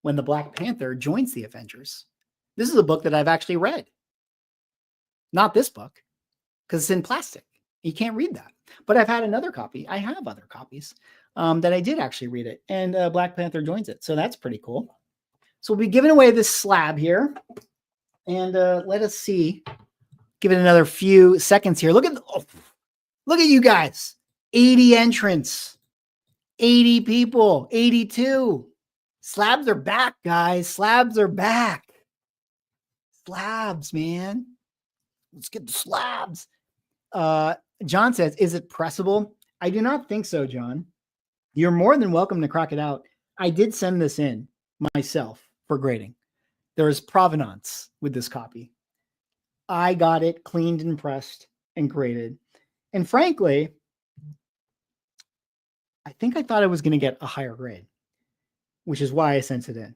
when the Black Panther joins the Avengers. This is a book that I've actually read. Not this book, because it's in plastic. You can't read that. But I've had another copy. I have other copies that I did actually read it. And Black Panther joins it. So that's pretty cool. So we'll be giving away this slab here. And let us see. Give it another few seconds here. Look at you guys. 80 entrants. 80 people. 82. Slabs are back, guys. Slabs are back. Slabs, man. Let's get the slabs. John says, is it pressable? I do not think so, John. You're more than welcome to crack it out. I did send this in myself for grading. There is provenance with this copy. I got it cleaned and pressed and graded. And frankly, I think I thought I was going to get a higher grade, which is why I sent it in.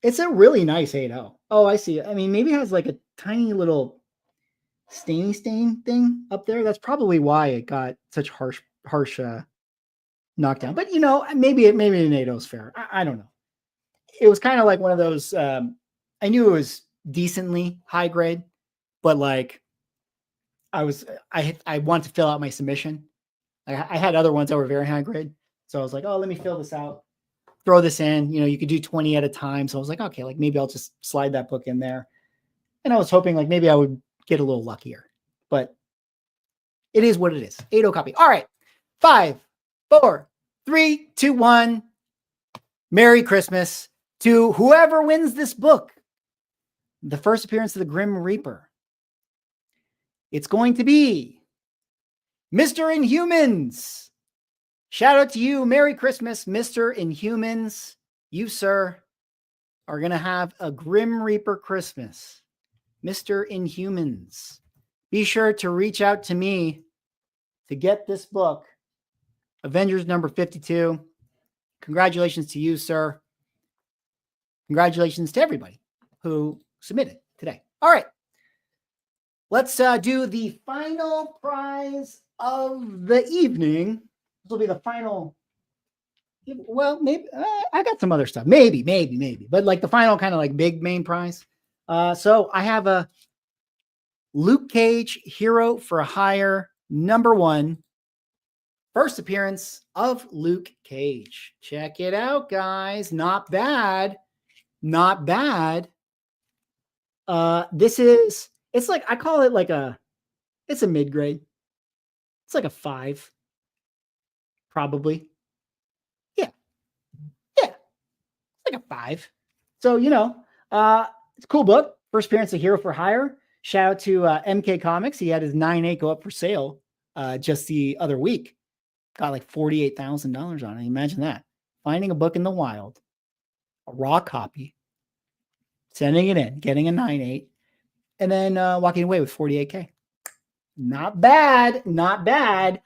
It's a really nice 8.0. Oh, I see. I mean, maybe it has like a tiny little stain thing up there. That's probably why it got such harsh knockdown. But maybe an 8.0 is fair. I don't know. It was kind of like one of those. I knew it was decently high grade, but like I wanted to fill out my submission. I had other ones that were very high grade, so I was like, oh, let me fill this out, throw this in. You could do 20 at a time. So I was like, okay, like maybe I'll just slide that book in there. And I was hoping like maybe I would get a little luckier, but it is what it is. 8.0 copy. All right. 5, 4, 3, 2, 1. Merry Christmas to whoever wins this book. The first appearance of the Grim Reaper. It's going to be Mr. Inhumans. Shout out to you. Merry Christmas, Mr. Inhumans. You, sir, are going to have a Grim Reaper Christmas. Mr. Inhumans. Be sure to reach out to me to get this book. Avengers number 52. Congratulations to you, sir. Congratulations to everybody who submitted today. All right. Let's do the final prize of the evening. This will be the final. Well, maybe I got some other stuff. Maybe. But like the final kind of like big main prize. So I have a Luke Cage Hero for Hire #1. First appearance of Luke Cage. Check it out, guys. Not bad. Not bad. It's like, I call it like it's a mid-grade. It's like a 5. Probably. Yeah. It's like a 5. So, it's a cool book. First appearance of Hero for Hire. Shout out to MK Comics. He had his 9.8 go up for sale just the other week. Got like $48,000 on it. Imagine that. Finding a book in the wild. A raw copy. Sending it in. Getting a 9.8. And then walking away with $48K. Not bad. Not bad.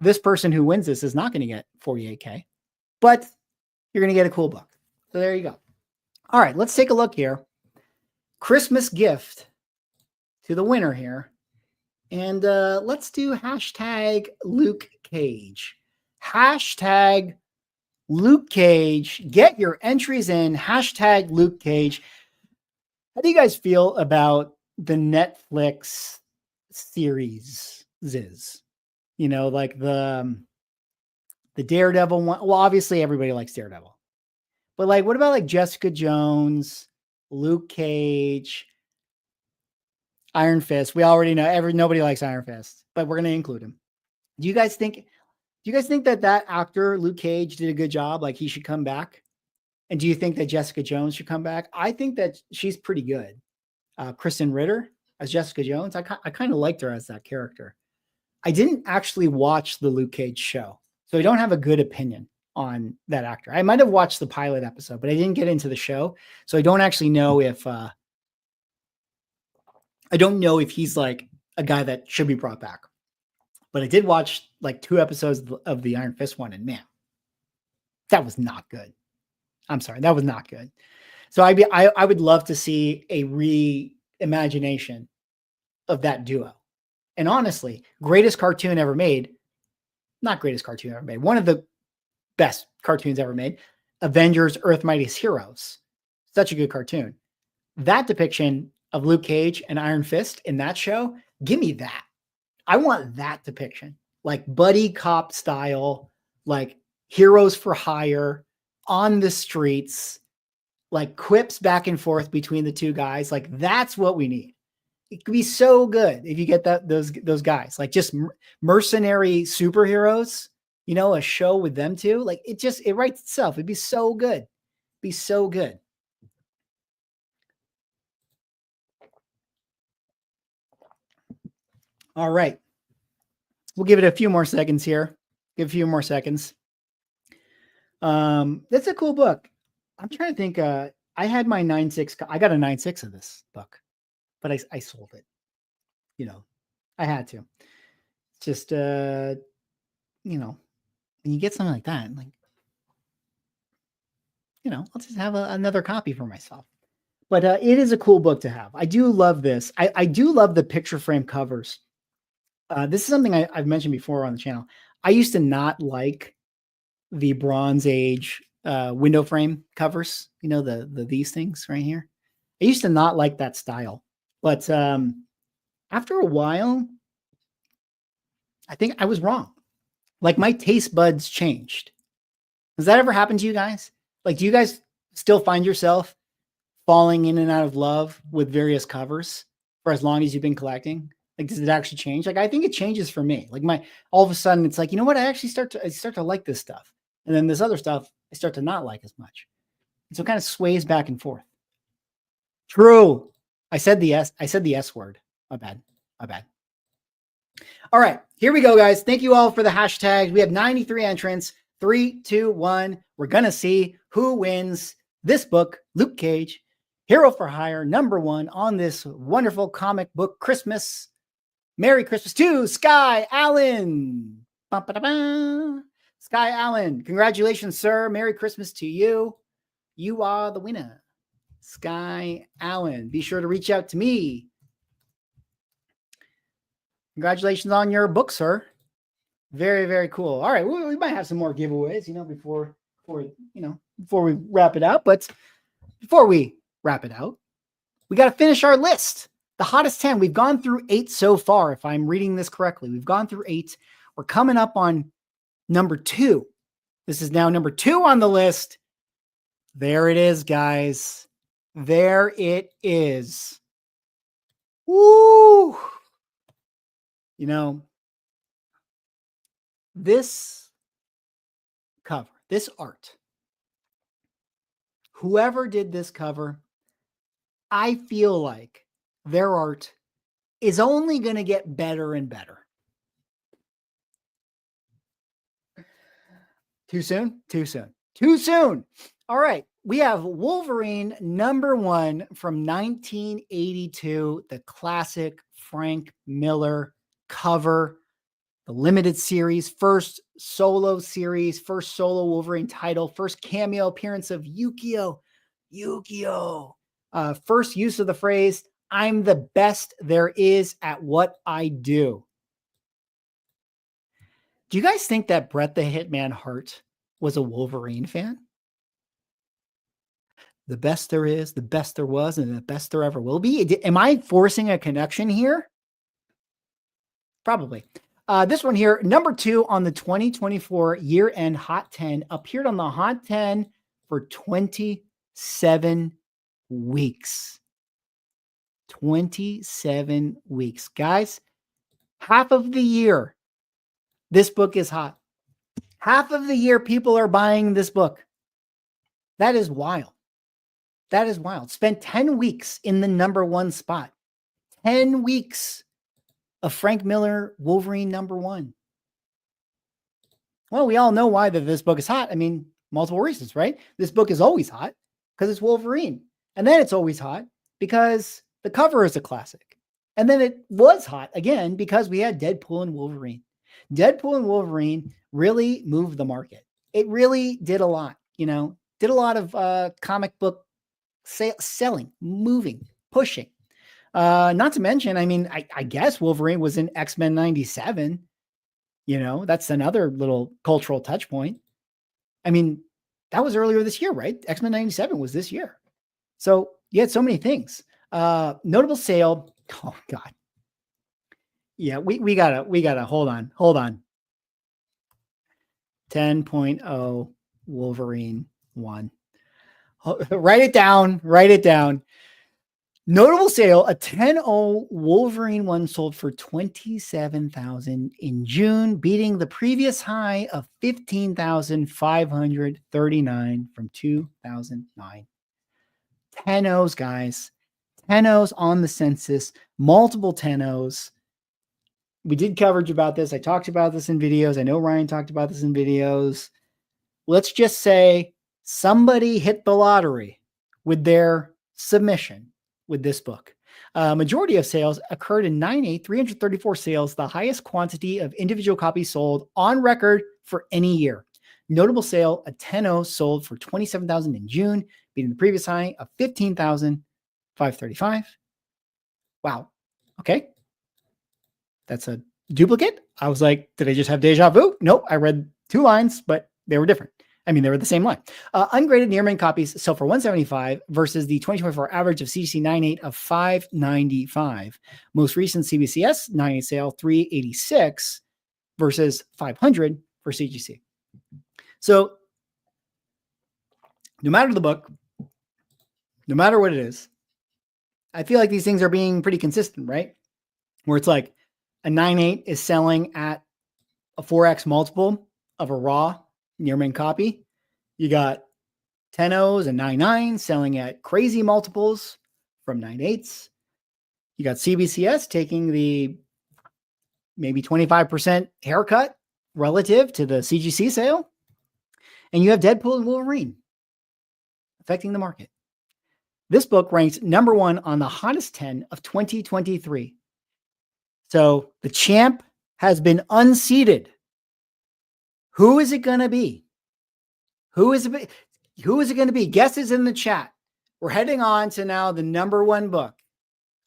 This person who wins this is not going to get $48K. But you're going to get a cool book. So there you go. All right. Let's take a look here. Christmas gift to the winner here. And let's do hashtag Luke Cage. Hashtag Luke Cage. Get your entries in. Hashtag Luke Cage. How do you guys feel about the Netflix series? Like the Daredevil one. Well, obviously everybody likes Daredevil. But like, what about like Jessica Jones, Luke Cage, Iron Fist? We already know nobody likes Iron Fist, but we're going to include him. Do you guys think that actor, Luke Cage, did a good job? Like he should come back? And do you think that Jessica Jones should come back? I think that she's pretty good. Kristen Ritter as Jessica Jones. I kind of liked her as that character. I didn't actually watch the Luke Cage show, so I don't have a good opinion on that actor. I might have watched the pilot episode, but I didn't get into the show. So I don't actually know if he's like a guy that should be brought back. But I did watch like 2 episodes of the Iron Fist one, and man, that was not good. I'm sorry, that was not good. So I would love to see a imagination of that duo. And honestly, greatest cartoon ever made, not greatest cartoon ever made, one of the best cartoons ever made, Avengers Earth Mightiest Heroes. Such a good cartoon. That depiction of Luke Cage and Iron Fist in that show, give me that. I want that depiction, like buddy cop style, like heroes for hire on the streets, like quips back and forth between the two guys. Like that's what we need. It could be so good if you get those guys, like just mercenary superheroes, you know, a show with them too. Like it writes itself. It'd be so good. Be so good. All right. We'll give it a few more seconds here. Give a few more seconds. That's a cool book. I'm trying to think. I had my 9.6. I got a 9.6 of this book, but I sold it. You know, I had to. Just you know, when you get something like that, like, you know, I'll just have another copy for myself. But it is a cool book to have. I do love this. I do love the picture frame covers. This is something I've mentioned before on the channel. I used to not like the Bronze Age window frame covers, you know, these things right here. I used to not like that style, but after a while, I think I was wrong. Like my taste buds changed. Has that ever happened to you guys? Like, do you guys still find yourself falling in and out of love with various covers for as long as you've been collecting? Like, does it actually change? Like, I think it changes for me. Like all of a sudden it's like, you know what? I actually start to like this stuff. And then this other stuff, I start to not like as much. And so it kind of sways back and forth. True. I said the S word. My bad. All right, here we go, guys. Thank you all for the hashtags. We have 93 entrants. 3, 2, 1. We're going to see who wins this book, Luke Cage, Hero for Hire, #1 on this wonderful comic book Christmas. Merry Christmas to Sky Allen. Ba-ba-da-ba. Sky Allen, congratulations, sir. Merry Christmas to you. You are the winner. Sky Allen. Be sure to reach out to me. Congratulations on your book, sir. Very, very cool. All right, we might have some more giveaways, you know, before we wrap it out. But before we wrap it out, we got to finish our list. The hottest 10. We've gone through 8 so far, if I'm reading this correctly. We've gone through 8. We're coming up on number 2. This is now number 2 on the list. There it is, guys. There it is. Woo! You know, this cover, this art, whoever did this cover, I feel like their art is only going to get better and better. Too soon? Too soon. Too soon. All right. We have Wolverine #1 from 1982, the classic Frank Miller cover, the limited series, first solo series, first solo Wolverine title, first cameo appearance of Yukio. First use of the phrase, "I'm the best there is at what I do." Do you guys think that Bret the Hitman Hart was a Wolverine fan? The best there is, the best there was, and the best there ever will be. Am I forcing a connection here? Probably. This one here, #2 on the 2024 year-end Hot 10, appeared on the Hot 10 for 27 weeks. 27 weeks. Guys, half of the year, this book is hot. Half of the year, people are buying this book. That is wild. That is wild. Spent 10 weeks in the #1 spot. 10 weeks of Frank Miller Wolverine #1. Well, we all know why this book is hot. I mean, multiple reasons, right? This book is always hot because it's Wolverine. And then it's always hot because the cover is a classic. And then it was hot again because we had Deadpool and Wolverine. Deadpool and Wolverine really moved the market. It really did a lot, you know, did a lot of comic book selling, moving, pushing. Not to mention, I mean, I guess Wolverine was in X-Men 97. That's another little cultural touch point. I mean, that was earlier this year, right? X-Men 97 was this year. So you had so many things. Notable sale. Oh God. Yeah, we gotta hold on. 10.0 Wolverine 1. Write it down. Notable sale, a 10.0 Wolverine 1 sold for $27,000 in June, beating the previous high of $15,539 from 2009. 10.0s, guys. 10.0s on the census, multiple 10.0s. We did coverage about this. I talked about this in videos. I know Ryan talked about this in videos. Let's just say somebody hit the lottery with their submission with this book. Majority of sales occurred in 9/8, 334 sales, the highest quantity of individual copies sold on record for any year. Notable sale, a 10.0 sold for $27,000 in June, beating the previous high of $15,535. Wow. Okay. That's a duplicate. I was like, did I just have deja vu? Nope. I read 2 lines, but they were different. I mean, they were the same line. Ungraded near-mint copies sell for $175 versus the 2024 average of CGC 9/8 of $595. Most recent CBCS 9/8 sale $386 versus $500 for CGC. So no matter the book, no matter what it is, I feel like these things are being pretty consistent, right? Where it's like a 9/8 is selling at a 4x multiple of a raw near-mint copy. You got 10.0s and 9.9s selling at crazy multiples from 9/8s. You got CBCS taking the maybe 25% haircut relative to the CGC sale. And you have Deadpool and Wolverine affecting the market. This book ranks number 1 on the hottest 10 of 2023. So the champ has been unseated. Who is it going to be? Who is it going to be? Guesses in the chat. We're heading on to now the number 1 book.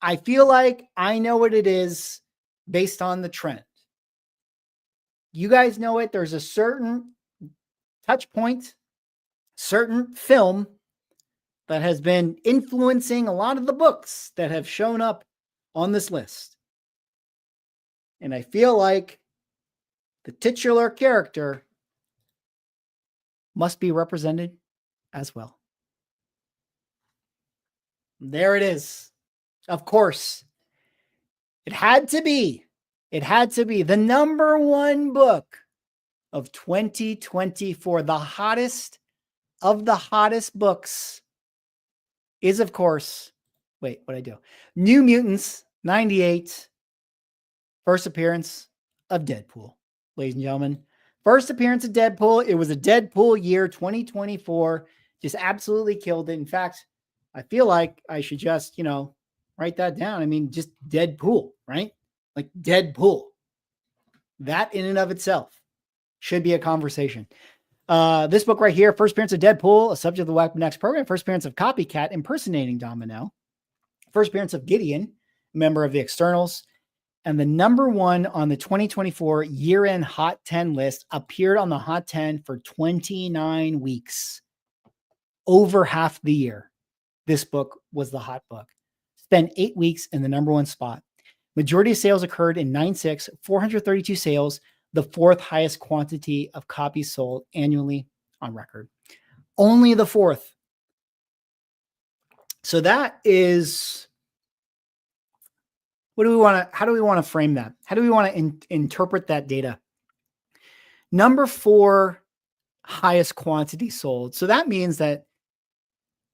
I feel like I know what it is based on the trend. You guys know it. There's a certain touch point, certain film that has been influencing a lot of the books that have shown up on this list. And I feel like the titular character must be represented as well. There it is. Of course, it had to be the number 1 book of 2024. The hottest of the hottest books is, of course, what'd I do? New Mutants 98. First appearance of Deadpool, ladies and gentlemen. First appearance of Deadpool. It was a Deadpool year, 2024. Just absolutely killed it. In fact, I feel like I should just, write that down. I mean, just Deadpool, right? Like Deadpool. That in and of itself should be a conversation. This book right here, first appearance of Deadpool, a subject of the Weapon X program. First appearance of Copycat impersonating Domino. First appearance of Gideon, member of the Externals. And the number 1 on the 2024 year-end Hot 10 list appeared on the Hot 10 for 29 weeks. Over half the year, this book was the hot book. Spent 8 weeks in the number 1 spot. Majority of sales occurred in 9/6, 432 sales, the 4th highest quantity of copies sold annually on record. Only the 4th. So that is... how do we want to frame that? How do we want to interpret that data? Number 4, highest quantity sold. So that means that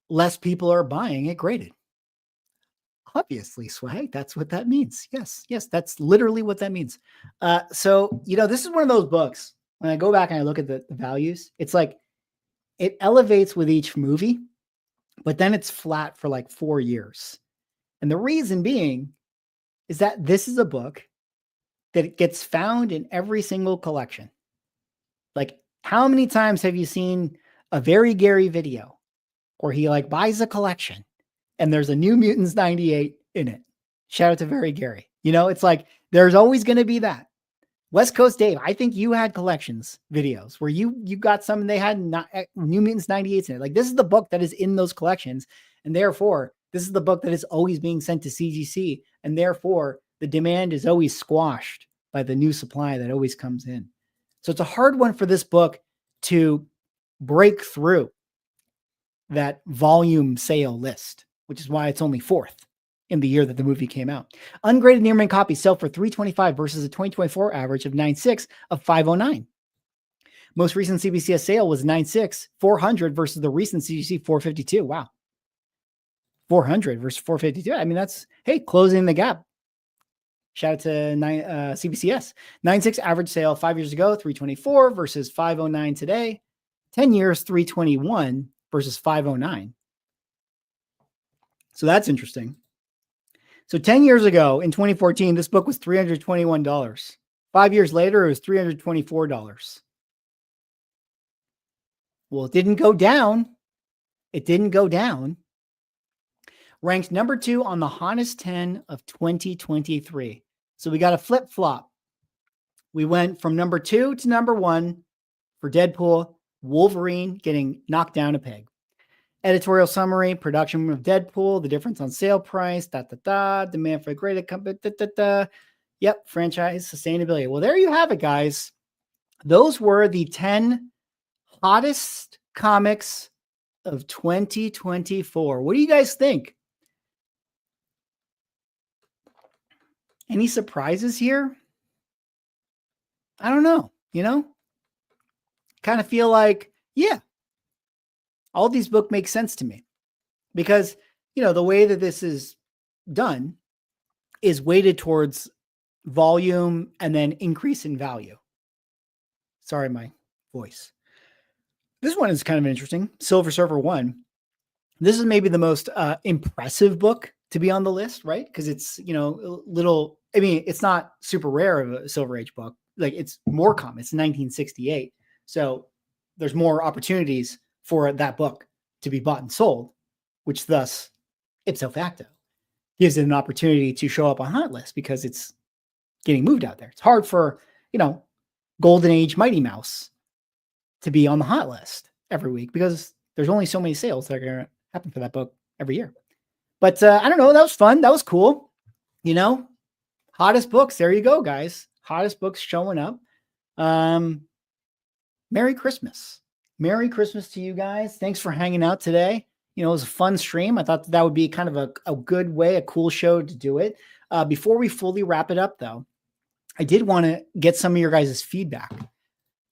less people are buying it graded. Obviously, Swag, that's what that means. Yes, that's literally what that means. So, this is one of those books. When I go back and I look at the values, it's like it elevates with each movie, but then it's flat for like 4 years. And the reason being is that this is a book that gets found in every single collection. Like, how many times have you seen a Very Gary video where he buys a collection and there's a New Mutants 98 in it? Shout out to Very Gary. You know, it's like there's always going to be that. West Coast Dave, I think you had collections videos where you got some and they had New Mutants 98s in it. Like this is the book that is in those collections. And therefore, this is the book that is always being sent to CGC. And therefore, the demand is always squashed by the new supply that always comes in. So it's a hard one for this book to break through that volume sale list, which is why it's only 4th in the year that the movie came out. Ungraded near mint copies sell for $325 versus a 2024 average of 9.6 of 509. Most recent CBCS sale was 9.6, 400 versus the recent CGC 452. Wow. 400 versus 452. I mean, that's, hey, closing the gap. Shout out to CBCS. 9.6 average sale 5 years ago, 324 versus 509 today. 10 years, 321 versus 509. So that's interesting. So 10 years ago in 2014, this book was $321. 5 years later, it was $324. Well, it didn't go down. It didn't go down. Ranked number 2 on the hottest 10 of 2023. So we got a flip-flop. We went from number 2 to number 1 for Deadpool, Wolverine getting knocked down a peg. Editorial summary, production of Deadpool, the difference on sale price, demand for a greater company, Yep, franchise sustainability. Well, there you have it, guys. Those were the 10 hottest comics of 2024. What do you guys think? Any surprises here? I don't know, kind of feel like, yeah, all these books make sense to me because, the way that this is done is weighted towards volume and then increase in value. Sorry, my voice. This one is kind of interesting. Silver Surfer 1. This is maybe the most impressive book to be on the list, right? Because it's, it's not super rare of a Silver Age book. Like it's more common. It's 1968. So there's more opportunities for that book to be bought and sold, which thus, ipso facto, gives it an opportunity to show up on hot list because it's getting moved out there. It's hard for, Golden Age Mighty Mouse to be on the hot list every week because there's only so many sales that are going to happen for that book every year. But I don't know. That was fun. That was cool. Hottest books. There you go, guys. Hottest books showing up. Merry Christmas. Merry Christmas to you guys. Thanks for hanging out today. It was a fun stream. I thought that would be kind of a good way, a cool show to do it. Before we fully wrap it up, though, I did want to get some of your guys' feedback.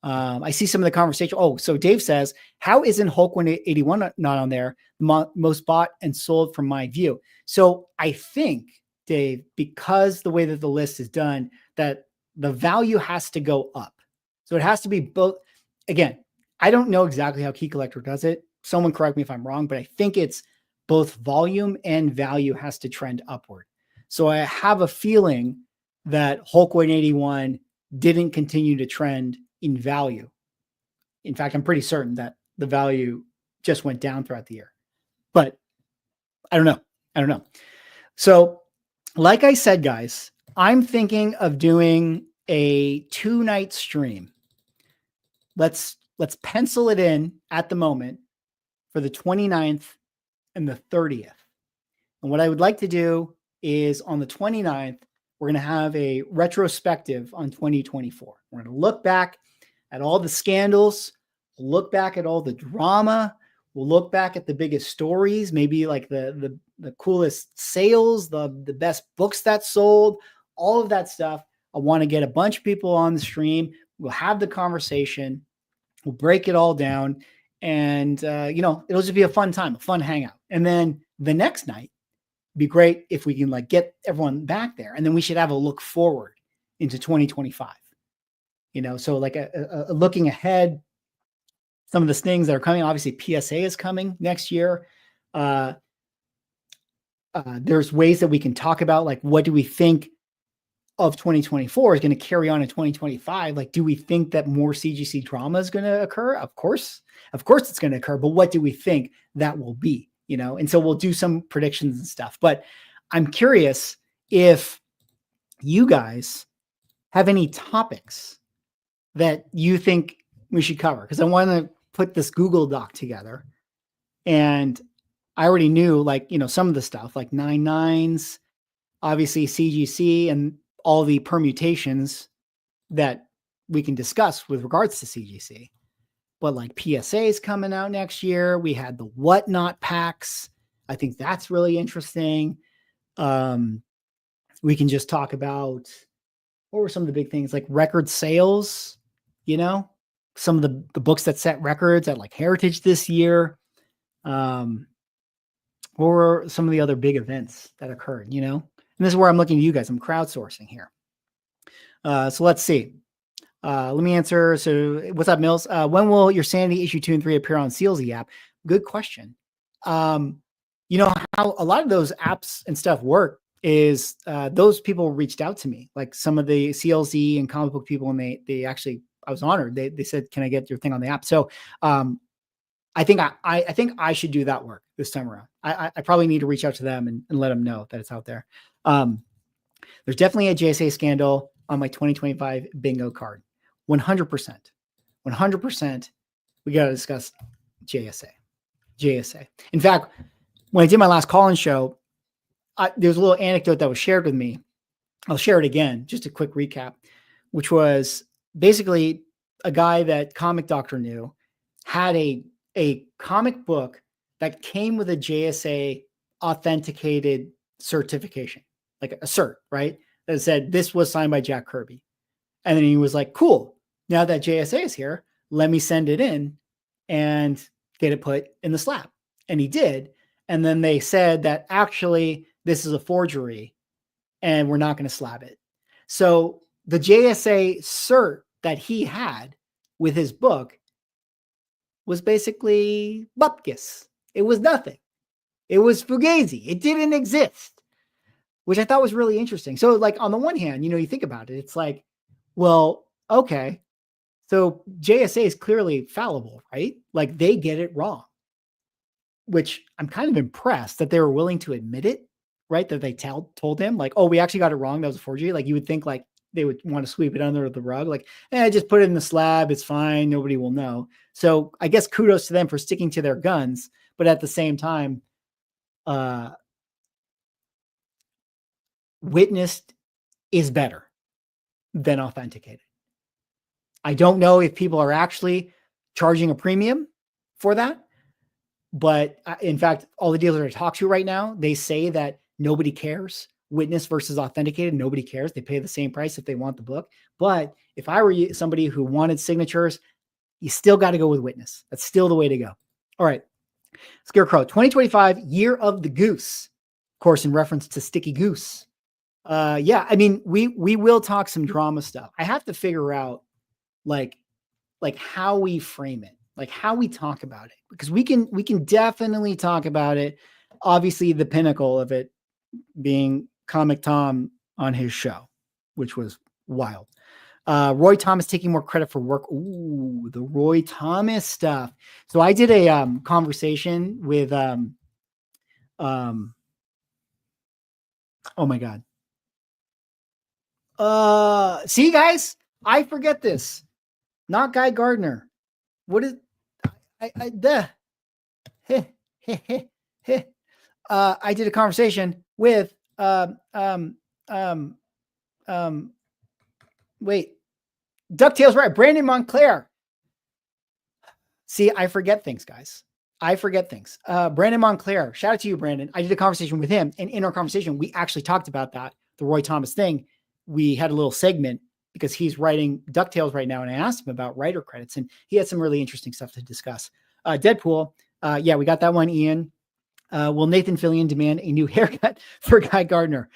I see some of the conversation. Oh, so Dave says, how isn't Hulk 181 not on there? Most bought and sold from my view. So I think, Dave, because the way that the list is done, that the value has to go up. So it has to be both. Again, I don't know exactly how Key Collector does it. Someone correct me if I'm wrong, but I think it's both volume and value has to trend upward. So I have a feeling that Hulk 181 didn't continue to trend in value. In fact, I'm pretty certain that the value just went down throughout the year. But I don't know. So like I said, guys, I'm thinking of doing a 2-night stream. Let's pencil it in at the moment for the 29th and the 30th. And what I would like to do is on the 29th, we're going to have a retrospective on 2024. We're going to look back at all the scandals, look back at all the drama. We'll look back at the biggest stories, maybe like the coolest sales, the best books that sold, all of that stuff. I want to get a bunch of people on the stream. We'll have the conversation. We'll break it all down. And, it'll just be a fun time, a fun hangout. And then the next night, it'd be great if we can get everyone back there. And then we should have a look forward into 2025. So like a looking ahead, some of the things that are coming. Obviously, PSA is coming next year. There's ways that we can talk about, like, what do we think of 2024 is going to carry on in 2025? Like, do we think that more CGC drama is going to occur? Of course it's going to occur. But what do we think that will be? And so we'll do some predictions and stuff. But I'm curious if you guys have any topics that you think we should cover, because I want to put this Google Doc together. And I already knew, like, some of the stuff, like 9/9s, obviously CGC, and all the permutations that we can discuss with regards to CGC. But like PSAs coming out next year. We had the Whatnot packs. I think that's really interesting. We can just talk about, what were some of the big things, like record sales, some of the books that set records at like Heritage this year. What were some of the other big events that occurred, And this is where I'm looking to you guys. I'm crowdsourcing here. So let's see. Let me answer. So what's up, Mills? When will your Sanity issue 2 and 3 appear on CLZ app? Good question. You know how a lot of those apps and stuff work is those people reached out to me, like some of the CLZ and comic book people, and they actually, I was honored. They said, "Can I get your thing on the app?" So I think I should do that work this time around. I probably need to reach out to them and let them know that it's out there. There's definitely a JSA scandal on my 2025 bingo card. 100%. 100%. We got to discuss JSA. In fact, when I did my last call-in show, there was a little anecdote that was shared with me. I'll share it again, just a quick recap, which was basically a guy that Comic Doctor knew had a comic book that came with a JSA authenticated certification, like a cert, right? That said, this was signed by Jack Kirby. And then he was like, cool, now that JSA is here, let me send it in and get it put in the slab. And he did. And then they said that actually this is a forgery and we're not going to slab it. So the JSA cert that he had with his book was basically bupkis. It was nothing. It was fugazi. It didn't exist, which I thought was really interesting. So like on the one hand, you think about it, it's like, well, okay, so JSA is clearly fallible, right? Like they get it wrong, which I'm kind of impressed that they were willing to admit it, right? That they told him like, oh, we actually got it wrong. That was a forgery. Like you would think like they would want to sweep it under the rug. Like, just put it in the slab. It's fine. Nobody will know. So I guess kudos to them for sticking to their guns. But at the same time, witnessed is better than authenticated. I don't know if people are actually charging a premium for that. But in fact, all the dealers I talk to right now, they say that nobody cares. Witness versus authenticated, nobody cares. They pay the same price if they want the book. But if I were somebody who wanted signatures, you still got to go with witness. That's still the way to go. All right. Scarecrow, 2025, Year of the Goose. Of course, in reference to Sticky Goose. Yeah, I mean, we will talk some drama stuff. I have to figure out like how we frame it, like how we talk about it, because we can definitely talk about it. Obviously, the pinnacle of it being Comic Tom on his show, which was wild. Roy Thomas taking more credit for work. Ooh, the Roy Thomas stuff. So I did a conversation with oh my God. See guys, I forget this. Not Guy Gardner. What is I did a conversation with wait, DuckTales, right? Brandon Montclair. See, I forget things, guys. I forget things. Brandon Montclair, shout out to you, Brandon. I did a conversation with him, and in our conversation, we actually talked about that, the Roy Thomas thing. We had a little segment because he's writing DuckTales right now, and I asked him about writer credits, and he had some really interesting stuff to discuss. Deadpool, yeah, we got that one, Ian. Will Nathan Fillion demand a new haircut for Guy Gardner?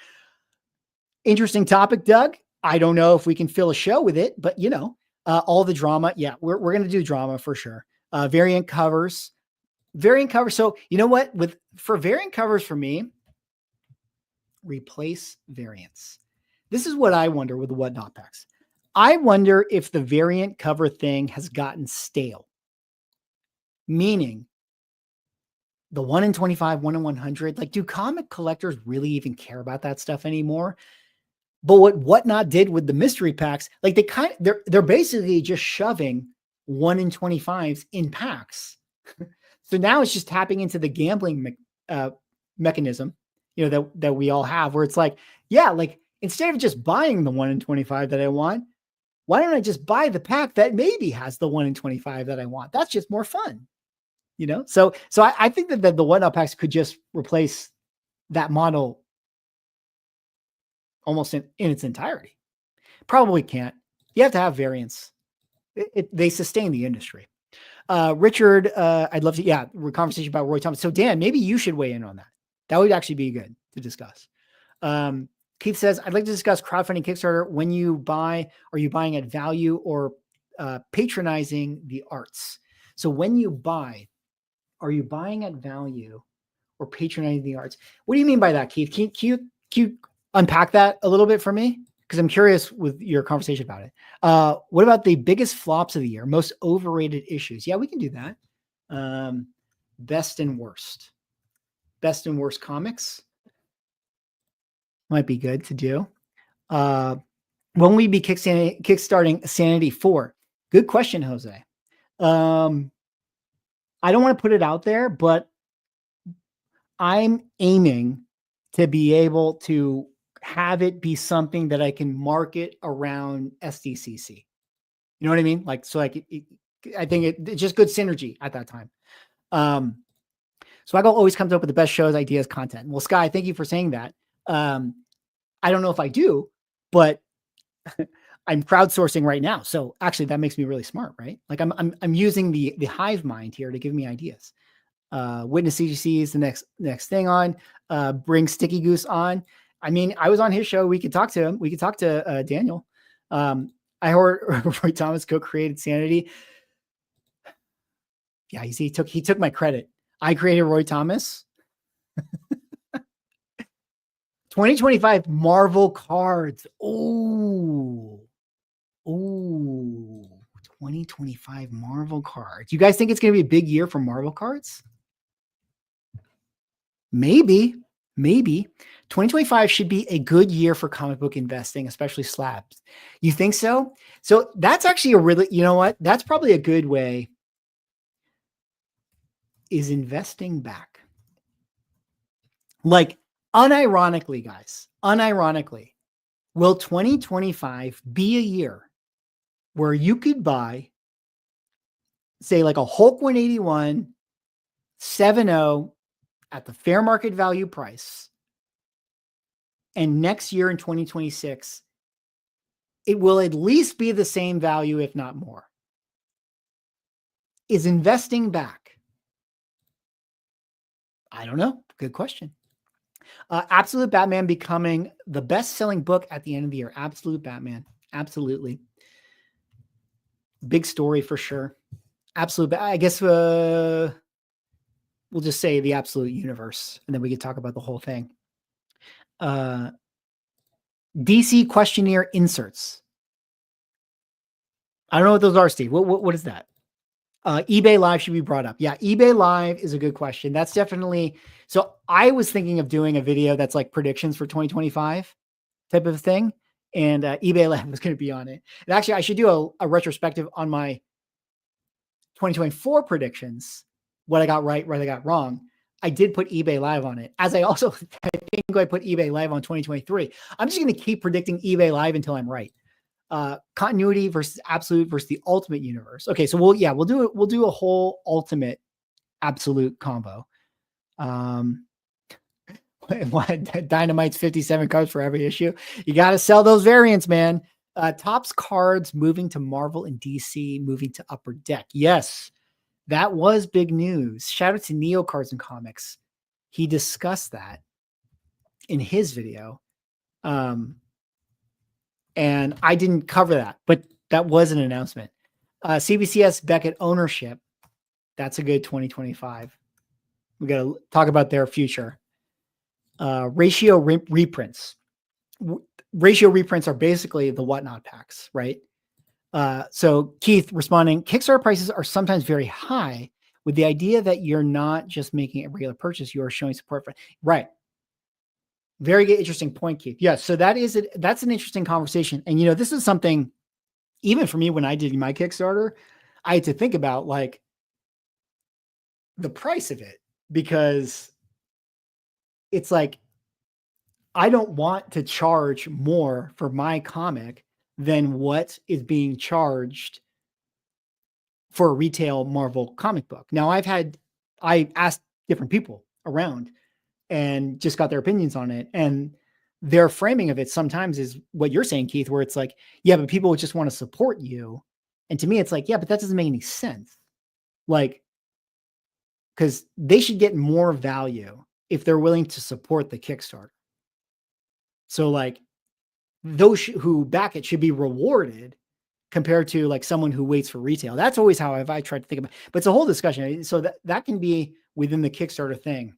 Interesting topic, Doug. I don't know if we can fill a show with it, but all the drama. Yeah, we're going to do drama for sure. Variant covers. So you know what? For variant covers for me, replace variants. This is what I wonder with the Whatnot packs. I wonder if the variant cover thing has gotten stale. Meaning the 1 in 25, 1 in 100. Like, do comic collectors really even care about that stuff anymore? But what Whatnot did with the mystery packs, like they're basically just shoving 1 in 25s in packs. So now it's just tapping into the gambling mechanism, that we all have, where it's like, yeah, like instead of just buying the 1 in 25 that I want, why don't I just buy the pack that maybe has the 1 in 25 that I want? That's just more fun, So I think that the Whatnot packs could just replace that model almost in its entirety. Probably can't. You have to have variants. They sustain the industry. Richard, I'd love to, conversation about Roy Thomas. So Dan, maybe you should weigh in on that. That would actually be good to discuss. Keith says, I'd like to discuss crowdfunding Kickstarter. When you buy, are you buying at value or patronizing the arts? So when you buy, are you buying at value or patronizing the arts? What do you mean by that, Keith? Can you unpack that a little bit for me? Because I'm curious with your conversation about it. What about the biggest flops of the year? Most overrated issues? Yeah, we can do that. Best and worst. Best and worst comics might be good to do. When we be kickstarting Sanity 4? Good question, Jose. I don't want to put it out there, but I'm aiming to be able to have it be something that I can market around SDCC. You know what I mean? Like, so like, I think it's just good synergy at that time. Swaggle always comes up with the best shows, ideas, content. Well, Sky, thank you for saying that. I don't know if I do, but I'm crowdsourcing right now. So actually that makes me really smart, right? Like I'm using the hive mind here to give me ideas. Witness CGC is the next thing on. Bring Sticky Goose on. I mean, I was on his show. We could talk to him. We could talk to Daniel. I heard Roy Thomas co-created Sanity. Yeah, he took my credit. I created Roy Thomas. 2025 Marvel cards. Oh, 2025 Marvel cards. You guys think it's going to be a big year for Marvel cards? Maybe 2025 should be a good year for comic book investing, especially slabs. You think so? So that's actually a really, you know what? That's probably a good way, is investing back. Like, unironically, guys, will 2025 be a year where you could buy, say, like a Hulk 181 7.0 at the fair market value price, and next year in 2026, it will at least be the same value, if not more? Is investing back? I don't know. Good question. Absolute Batman becoming the best-selling book at the end of the year. Absolute Batman. Absolutely. Big story for sure. Absolute. I guess we'll just say the Absolute Universe, and then we could talk about the whole thing. DC questionnaire inserts. I don't know what those are, Steve. What is that? eBay Live should be brought up. Yeah, eBay Live is a good question. That's definitely. So I was thinking of doing a video that's like predictions for 2025 type of thing, and eBay Live was going to be on it. And actually, I should do a retrospective on my 2024 predictions, what I got right, what I got wrong. I did put eBay Live on it, as I also I think I put eBay Live on 2023. I'm just going to keep predicting eBay Live until I'm right. Continuity versus absolute versus the ultimate universe. Okay, so we'll do a whole ultimate absolute combo. Dynamite's 57 cards for every issue. You got to sell those variants, man. Topps cards moving to Marvel and DC, moving to Upper Deck. Yes, that was big news. Shout out to Neo Cards and Comics. He discussed that in his video. And I didn't cover that, but that was an announcement. CBCS Beckett ownership. That's a good 2025. We got to talk about their future. Ratio reprints. Ratio reprints are basically the Whatnot packs, right? So Keith responding, Kickstarter prices are sometimes very high. with the idea that you're not just making a regular purchase, you are showing support for, right. Very good, interesting point, Keith. Yes. So that's an interesting conversation. And, this is something, even for me, when I did my Kickstarter, I had to think about like the price of it, because it's like, I don't want to charge more for my comic than what is being charged for a retail Marvel comic book. Now I asked different people around and just got their opinions on it. And their framing of it sometimes is what you're saying, Keith, where it's like, yeah, but people would just want to support you. And to me, it's like, yeah, but that doesn't make any sense. Like, because they should get more value if they're willing to support the Kickstarter. So like those who back it should be rewarded compared to like someone who waits for retail. That's always how I tried to think about it. But it's a whole discussion. So that can be within the Kickstarter thing.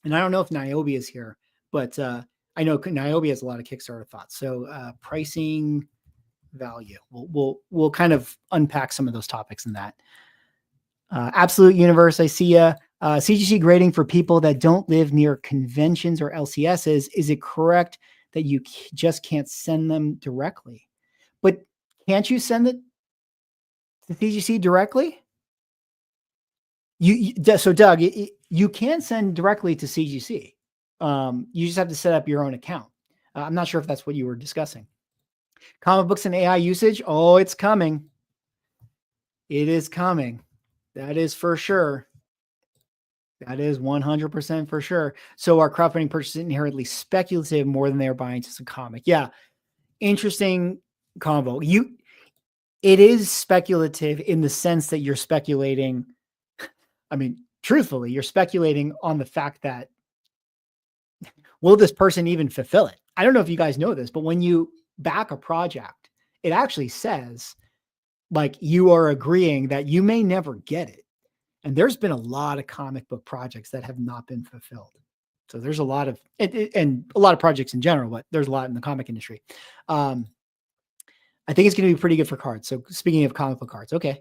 And I don't know if Niobe is here, but I know Niobe has a lot of Kickstarter thoughts. So pricing, value. We'll kind of unpack some of those topics in that. Absolute Universe, I see ya. CGC grading for people that don't live near conventions or LCSs. Is it correct that you just can't send them directly? But can't you send it to CGC directly? So Doug, you can send directly to CGC. You just have to set up your own account. I'm not sure if that's what you were discussing. Comic books and AI usage. Oh, it's coming. It is coming. That is for sure. That is 100% for sure. So are crowdfunding purchases inherently speculative more than they are buying just a comic? Yeah. Interesting convo. It is speculative in the sense that you're speculating. I mean, truthfully, you're speculating on the fact that, will this person even fulfill it? I don't know if you guys know this, but when you back a project, it actually says like you are agreeing that you may never get it. And there's been a lot of comic book projects that have not been fulfilled. So there's a lot of, and a lot of projects in general, but there's a lot in the comic industry. I think it's going to be pretty good for cards. So speaking of comic book cards, okay.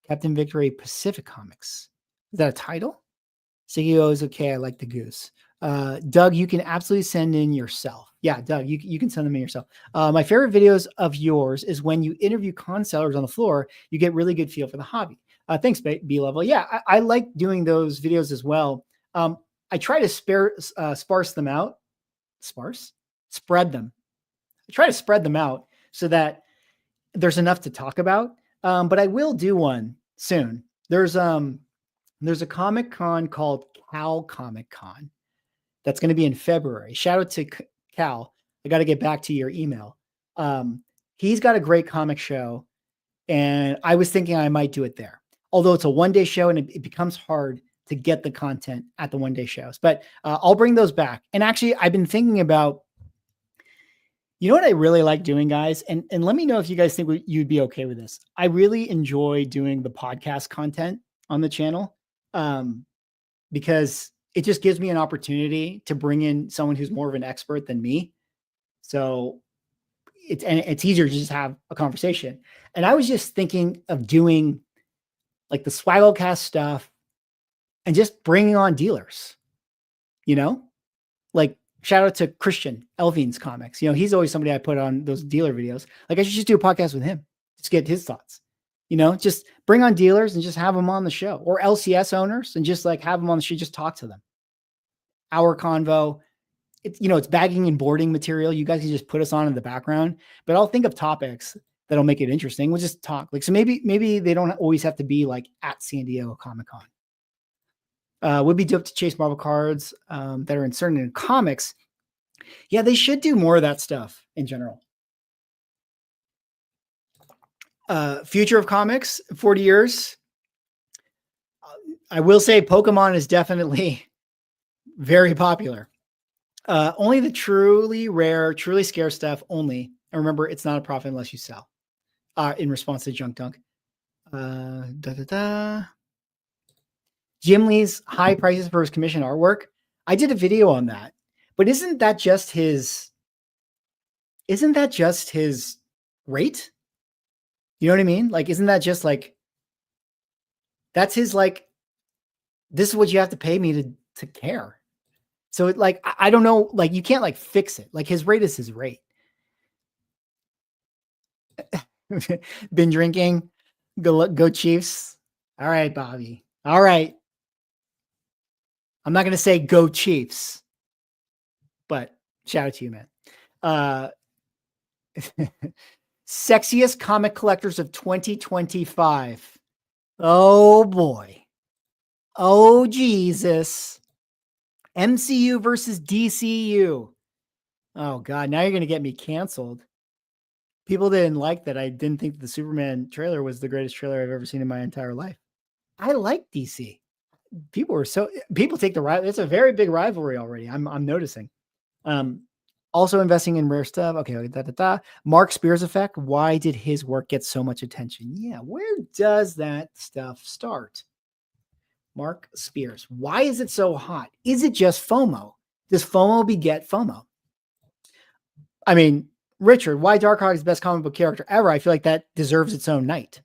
Captain Victory Pacific Comics. Is that a title? Sigio is okay. I like the goose. Doug, you can absolutely send in yourself. Yeah, Doug, you can send them in yourself. My favorite videos of yours is when you interview con sellers on the floor. You get really good feel for the hobby. Thanks, B-Level. Yeah, I like doing those videos as well. I try to sparse them out. Spread them. I try to spread them out so that there's enough to talk about. But I will do one soon. There's a Comic Con called Cal Comic Con that's going to be in February. Shout out to Cal. I got to get back to your email. He's got a great comic show, and I was thinking I might do it there. Although it's a one-day show and it becomes hard to get the content at the one-day shows. But I'll bring those back. And actually, I've been thinking about, you know what I really like doing, guys? And let me know if you guys think you'd be okay with this. I really enjoy doing the podcast content on the channel because it just gives me an opportunity to bring in someone who's more of an expert than me. So it's easier to just have a conversation. And I was just thinking of doing like the Swagglecast stuff and just bringing on dealers, like shout out to Christian Elvin's comics. He's always somebody I put on those dealer videos. Like I should just do a podcast with him, just get his thoughts, just bring on dealers and just have them on the show, or LCS owners and just like have them on the show, just talk to them. Our convo, it's bagging and boarding material. You guys can just put us on in the background, but I'll think of topics that'll make it interesting. We'll just talk. Like, so maybe they don't always have to be like at San Diego Comic Con. Would be dope to chase Marvel cards that are inserted in comics. Yeah, they should do more of that stuff in general. Future of comics, 40 years. I will say Pokemon is definitely very popular. Only the truly rare, truly scarce stuff only. And remember, it's not a profit unless you sell. In response to Junk Dunk. Jim Lee's high prices for his commission artwork. I did a video on that, but isn't that just his rate? You know what I mean? Like, isn't that just like, that's his like this is what you have to pay me to care. So it like, I don't know, like you can't like fix it. Like his rate is his rate. Been drinking. Go Chiefs. All right, Bobby. All right. I'm not going to say go Chiefs, but shout out to you, man. Sexiest comic collectors of 2025. Oh boy. Oh Jesus. MCU versus DCU. Oh God, now you're going to get me canceled. People didn't like that. I didn't think the Superman trailer was the greatest trailer I've ever seen in my entire life. I like DC. People take the rival. It's a very big rivalry already. I'm noticing. Also investing in rare stuff. Okay. Mark Spears effect. Why did his work get so much attention? Yeah. Where does that stuff start? Mark Spears. Why is it so hot? Is it just FOMO? Does FOMO beget FOMO? I mean, Richard, why Darkhawk is the best comic book character ever? I feel like that deserves its own night.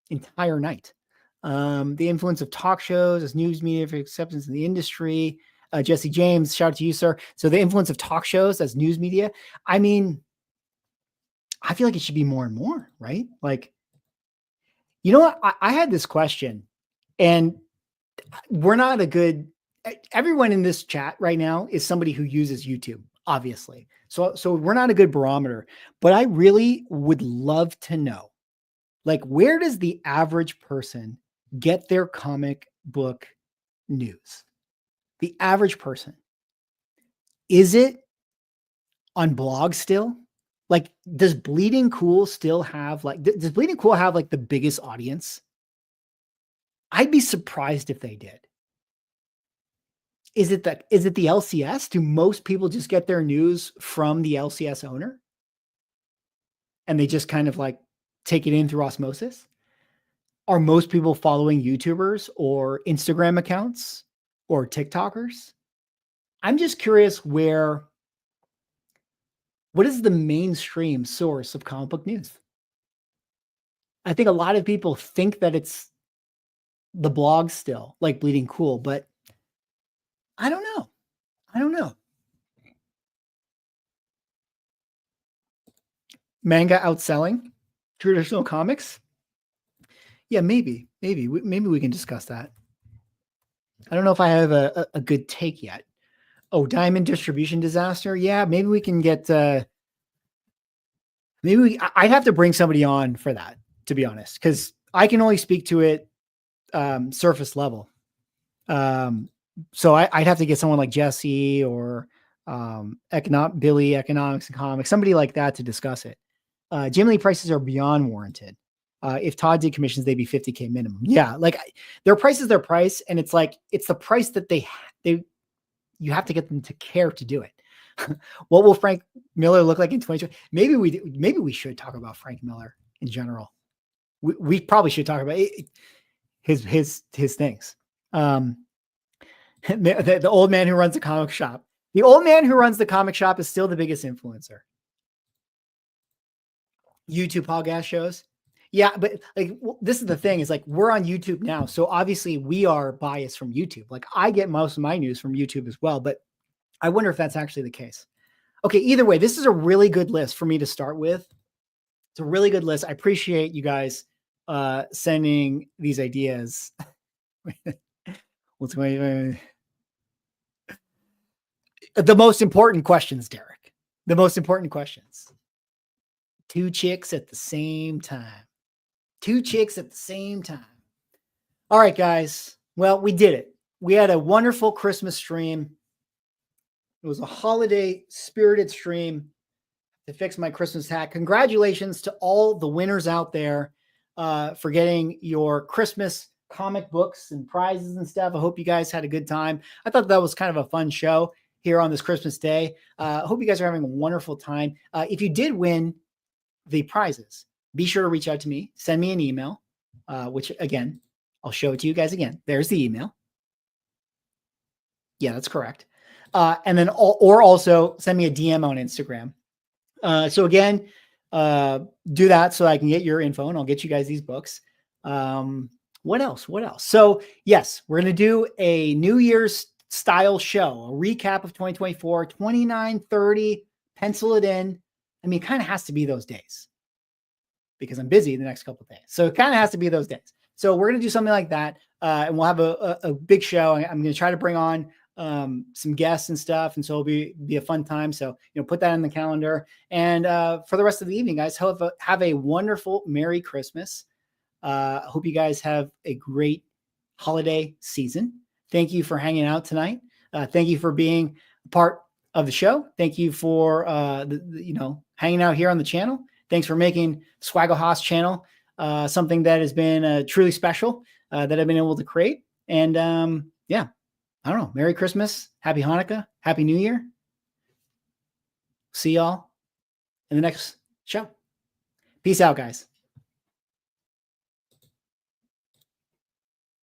Entire night. The influence of talk shows as news media for acceptance in the industry. Jesse James, shout out to you, sir. So the influence of talk shows as news media. I mean, I feel like it should be more and more, right? Like, you know what? I had this question, and we're not a good, everyone in this chat right now is somebody who uses YouTube, obviously. So we're not a good barometer, but I really would love to know, like, where does the average person get their comic book news? The average person. Is it on blogs still? Like, does Bleeding Cool still have does Bleeding Cool have like the biggest audience? I'd be surprised if they did. Is it the LCS? Do most people just get their news from the LCS owner? And they just kind of like take it in through osmosis? Are most people following YouTubers or Instagram accounts or TikTokers? I'm just curious what is the mainstream source of comic book news? I think a lot of people think that it's the blog still, like Bleeding Cool, but I don't know. Manga outselling traditional comics? Yeah, maybe we can discuss that. I don't know if I have a good take yet. Oh, diamond distribution disaster. Yeah, maybe we can get, I'd have to bring somebody on for that, to be honest, because I can only speak to it surface level. So I'd have to get someone like Jesse or Billy, Economics and Comics, somebody like that to discuss it. Jim Lee prices are beyond warranted. If Todd did commissions, they'd be $50K minimum. Yeah, like their price is their price, and it's like it's the price that you have to get them to care to do it. What will Frank Miller look like in 2020? Maybe we should talk about Frank Miller in general. We probably should talk about his things. The old man who runs the comic shop. The old man who runs the comic shop is still the biggest influencer. YouTube podcast shows. Yeah, but like this is the thing is like we're on YouTube now. So obviously we are biased from YouTube. Like I get most of my news from YouTube as well, but I wonder if that's actually the case. Okay, either way, this is a really good list for me to start with. It's a really good list. I appreciate you guys sending these ideas. What's going on? The most important questions, Derek. The most important questions. 2 chicks at the same time. 2 chicks at the same time. All right, guys. Well, we did it. We had a wonderful Christmas stream. It was a holiday spirited stream to fix my Christmas hat. Congratulations to all the winners out there for getting your Christmas comic books and prizes and stuff. I hope you guys had a good time. I thought that was kind of a fun show here on this Christmas day. I hope you guys are having a wonderful time. If you did win the prizes, be sure to reach out to me. Send me an email, which again, I'll show it to you guys again. There's the email. Yeah, that's correct. And then, or also send me a DM on Instagram. So again, do that so I can get your info and I'll get you guys these books. What else? What else? So yes, we're going to do a New Year's style show, a recap of 2024, 29, 30, pencil it in. I mean, it kind of has to be those days because I'm busy the next couple of days. So it kind of has to be those days. So we're going to do something like that. And we'll have a big show. I'm going to try to bring on some guests and stuff. And so it'll be a fun time. So, put that in the calendar. And for the rest of the evening, guys, have a wonderful Merry Christmas. I hope you guys have a great holiday season. Thank you for hanging out tonight. Thank you for being a part of the show. Thank you for hanging out here on the channel. Thanks for making Swaggle Haas channel something that has been truly special that I've been able to create. And I don't know. Merry Christmas, Happy Hanukkah, Happy New Year. See y'all in the next show. Peace out, guys.